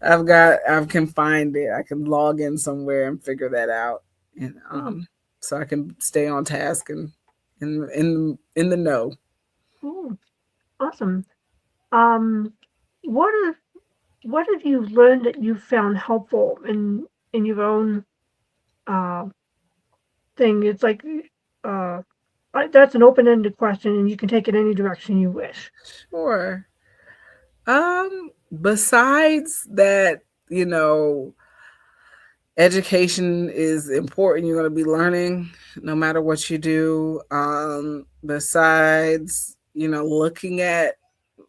I can find it. I can log in somewhere and figure that out, and oh, so I can stay on task and in the know. oh, awesome. Um, what are what have you learned that you found helpful in your own uh, thing? It's like uh, that's an open-ended question, and you can take it any direction you wish. Sure. Besides that, you know, education is important. You're going to be learning no matter what you do. Besides, looking at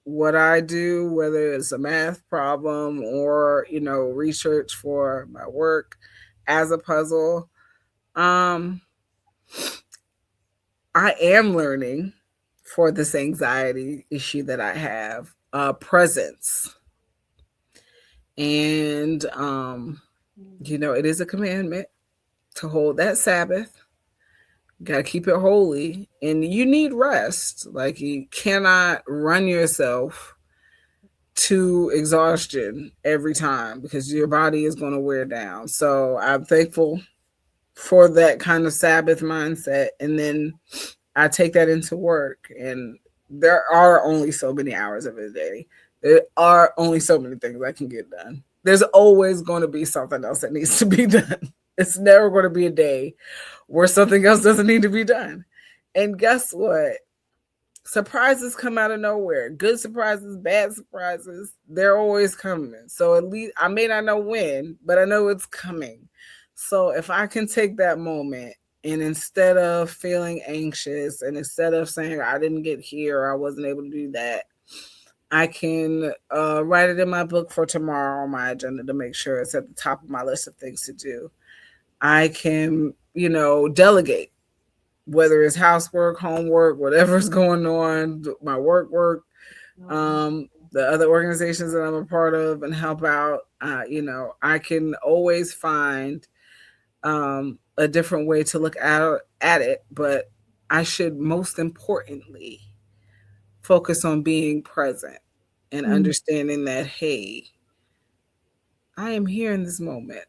what I do, whether it's a math problem or, research for my work as a puzzle, um, I am learning for this anxiety issue that I have, presence. And, it is a commandment to hold that Sabbath. Got to keep it holy. And you need rest. Like, you cannot run yourself to exhaustion every time because your body is going to wear down. So I'm thankful for that kind of Sabbath mindset. And then I take that into work. And there are only so many hours of a day. There are only so many things I can get done. There's always going to be something else that needs to be done. It's never going to be a day where something else doesn't need to be done. And guess what? Surprises come out of nowhere. Good surprises, bad surprises, they're always coming. So at least I may not know when, but I know it's coming. So if I can take that moment and instead of feeling anxious and instead of saying I didn't get here or I wasn't able to do that, I can write it in my book for tomorrow on my agenda to make sure it's at the top of my list of things to do. I can, delegate, whether it's housework, homework, whatever's going on, my work, the other organizations that I'm a part of and help out. I can always find a different way to look at it, but I should most importantly focus on being present and Mm, understanding that, hey, I am here in this moment.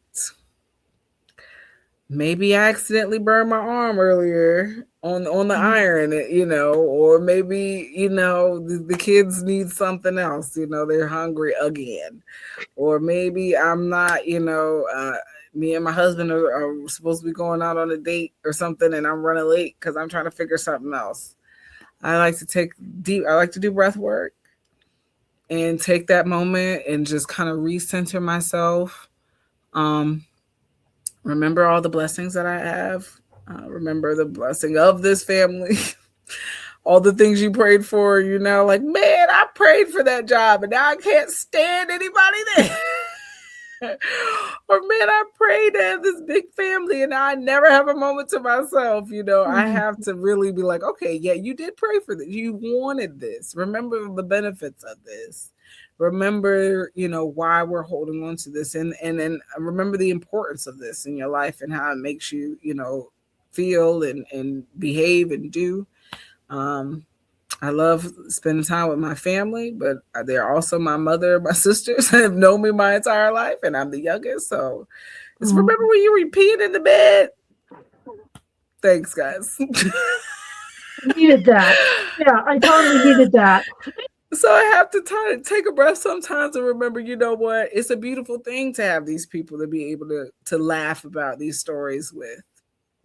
Maybe I accidentally burned my arm earlier on the mm, iron, or maybe the kids need something else. They're hungry again, or maybe I'm not. Me and my husband are supposed to be going out on a date or something, and I'm running late because I'm trying to figure something else. I like to take deep. I like to do breath work and take that moment and just kind of recenter myself. Um, Remember all the blessings that I have. Remember the blessing of this family. All the things you prayed for, like, man, I prayed for that job and now I can't stand anybody there. Or, man, I prayed to have this big family and now I never have a moment to myself. I mm, have to really be like, okay, yeah, you did pray for this. You wanted this. Remember the benefits of this. Remember, why we're holding on to this, and then remember the importance of this in your life and how it makes you, feel and behave and do. Um, I love spending time with my family, but they're also my mother and my sisters have known me my entire life, and I'm the youngest. So it's mm. remember when you were peeing in the bed? Thanks, guys. Needed that. Yeah, I totally needed that. So I have to take a breath sometimes and remember, you know what? It's a beautiful thing to have these people to be able to laugh about these stories with,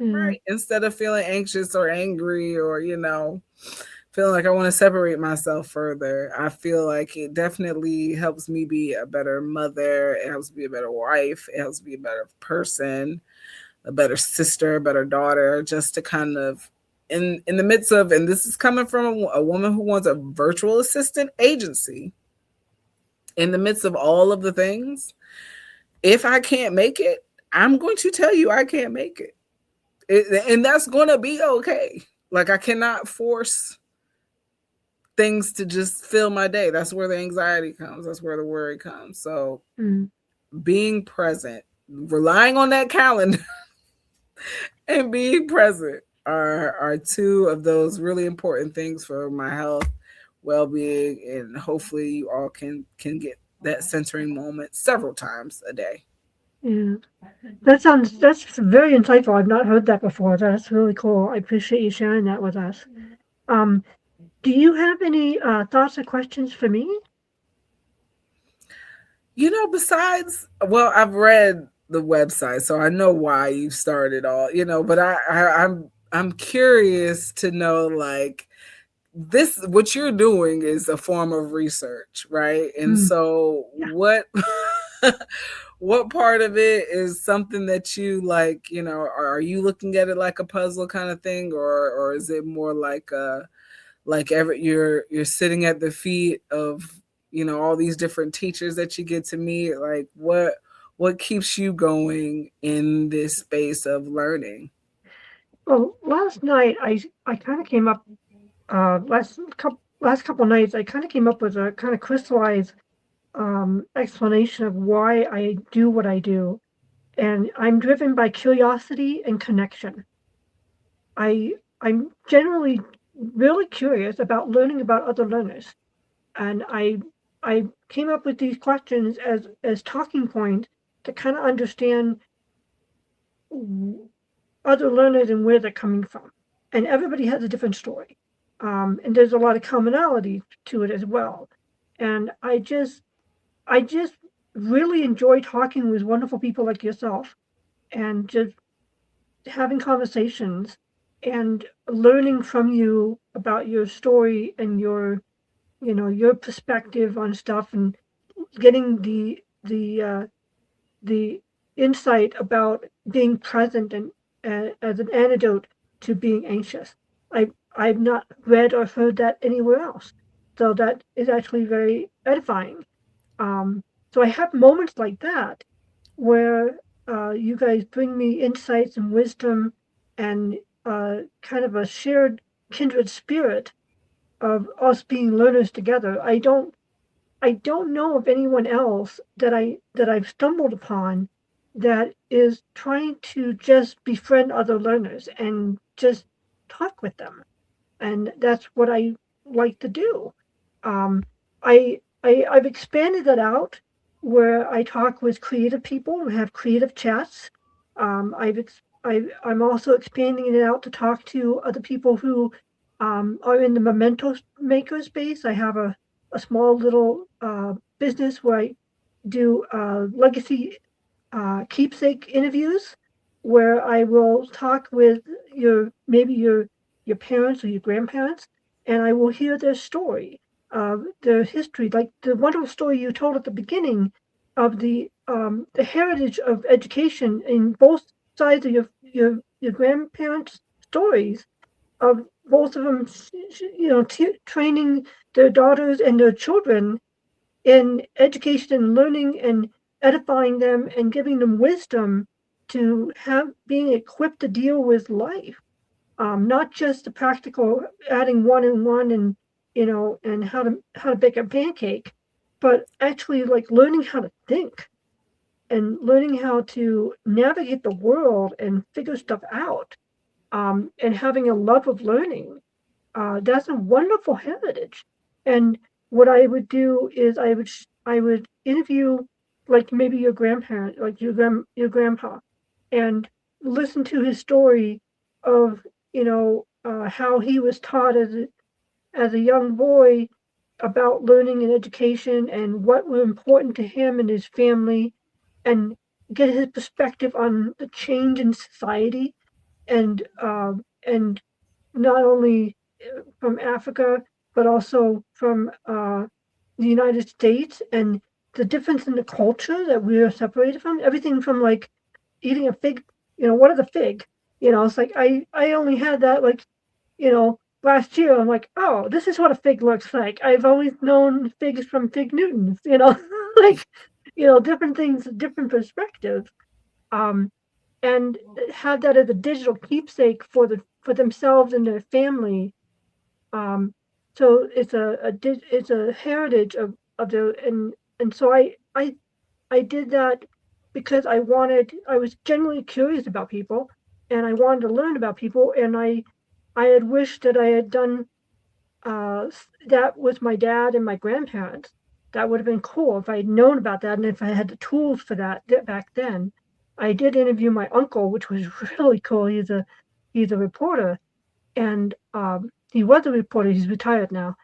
Mm, right? Instead of feeling anxious or angry or, feeling like I want to separate myself further. I feel like it definitely helps me be a better mother. It helps me be a better wife. It helps me be a better person. a better sister, a better daughter, just to kind of in the midst of, and this is coming from a woman who wants a virtual assistant agency, in the midst of all of the things, if I can't make it, I'm going to tell you I can't make and that's going to be okay. Like, I cannot force things to just fill my day. That's where the anxiety comes. That's where the worry comes. So being present, relying on that calendar and being present are two of those really important things for my health, well-being, and hopefully you all can get that centering moment several times a day. Yeah. That's very insightful. I've not heard that before. That's really cool. I appreciate you sharing that with us. Um, do you have any thoughts or questions for me? Besides, well, I've read the website, so I know why you started all, but I'm curious to know, like, this, what you're doing is a form of research, right? And Mm, so yeah. what part of it is something that you like, are you looking at it like a puzzle kind of thing, or is it more like you're sitting at the feet of, all these different teachers that you get to meet? Like, what keeps you going in this space of learning? Well, last night I kind of came up last couple nights I kind of came up with a kind of crystallized explanation of why I do what I do, and I'm driven by curiosity and connection. I'm generally really curious about learning about other learners, and I came up with these questions as talking points to kind of understand other learners and where they're coming from. And everybody has a different story, and there's a lot of commonality to it as well. And I just really enjoy talking with wonderful people like yourself, and just having conversations and learning from you about your story and your perspective on stuff, and getting the insight about being present and as an antidote to being anxious. I've not read or heard that anywhere else, so that is actually very edifying. Um, so I have moments like that where you guys bring me insights and wisdom and kind of a shared kindred spirit of us being learners together. I don't know of anyone else that I've stumbled upon that is trying to just befriend other learners and just talk with them, and that's what I like to do. Um, I've expanded that out where I talk with creative people and have creative chats. I'm also expanding it out to talk to other people who are in the memento maker space. I have a small little business where I do legacy keepsake interviews, where I will talk with maybe your parents or your grandparents, and I will hear their story, their history, like the wonderful story you told at the beginning of the heritage of education in both sides of your grandparents' stories, of both of them, training their daughters and their children in education and learning and edifying them and giving them wisdom to have being equipped to deal with life, not just the practical adding one and one and and how to bake a pancake, but actually like learning how to think and learning how to navigate the world and figure stuff out, and having a love of learning. That's a wonderful heritage. And what I would do is I would interview like maybe your grandparent, like your grandpa, and listen to his story of how he was taught as a young boy about learning and education and what were important to him and his family, and get his perspective on the change in society, and not only from Africa, but also from the United States, and the difference in the culture that we are separated from. Everything from like eating a fig. what are the fig? It's like I only had that like, last year. I'm like, oh, this is what a fig looks like. I've always known figs from fig Newtons, like, different things, different perspectives. Um, and had that as a digital keepsake for themselves and their family. Um, so it's a heritage of their, and so I did that because I was genuinely curious about people, and I wanted to learn about people, and I had wished that I had done that with my dad and my grandparents. That would have been cool if I had known about that and if I had the tools for that back then. I did interview my uncle, which was really cool. He's a reporter, and he was a reporter. He's retired now,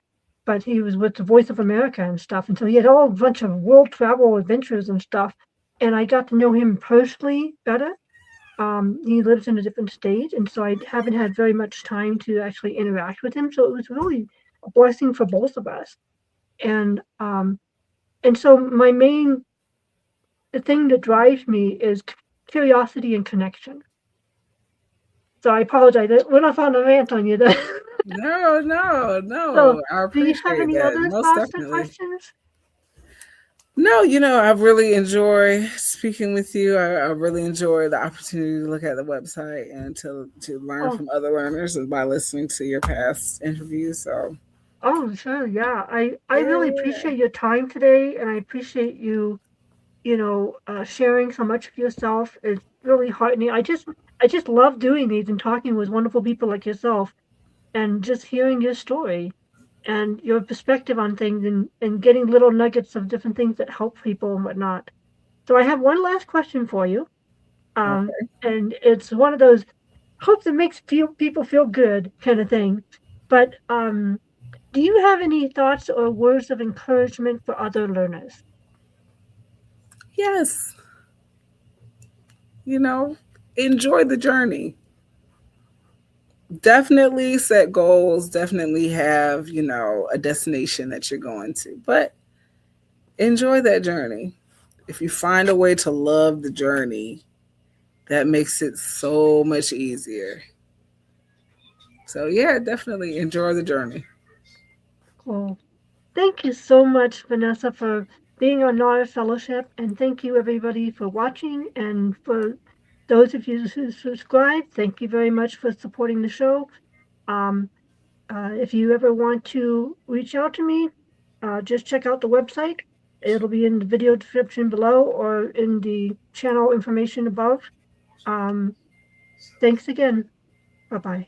but he was with the Voice of America and stuff, and so he had all a bunch of world travel adventures and stuff. And I got to know him personally better. He lives in a different state, and so I haven't had very much time to actually interact with him. So it was really a blessing for both of us. And so my main the thing that drives me is curiosity and connection. So I apologize. Went off on a rant on you there. No, no, So, no. I do you have appreciate any that. other Most thoughts or definitely. questions? No, I really enjoy speaking with you. I really enjoy the opportunity to look at the website and to learn Oh, from other learners and by listening to your past interviews. So oh, sure, yeah. I really yeah, appreciate your time today, and I appreciate you, sharing so much of yourself. It's really heartening. I just love doing these and talking with wonderful people like yourself, and just hearing your story and your perspective on things, and getting little nuggets of different things that help people and whatnot. So I have one last question for you. okay. And it's one of those hope that makes people feel good kind of thing. But do you have any thoughts or words of encouragement for other learners? Yes, you know, enjoy the journey. Definitely set goals, definitely have, a destination that you're going to, but enjoy that journey. If you find a way to love the journey, that makes it so much easier. So, yeah, definitely enjoy the journey. Cool. Thank you so much, Vanessa, for being on NAR Fellowship, and thank you everybody for watching, and for those of you who subscribe, thank you very much for supporting the show. Um, if you ever want to reach out to me, just check out the website. It'll be in the video description below or in the channel information above. Um, Thanks again. Bye bye.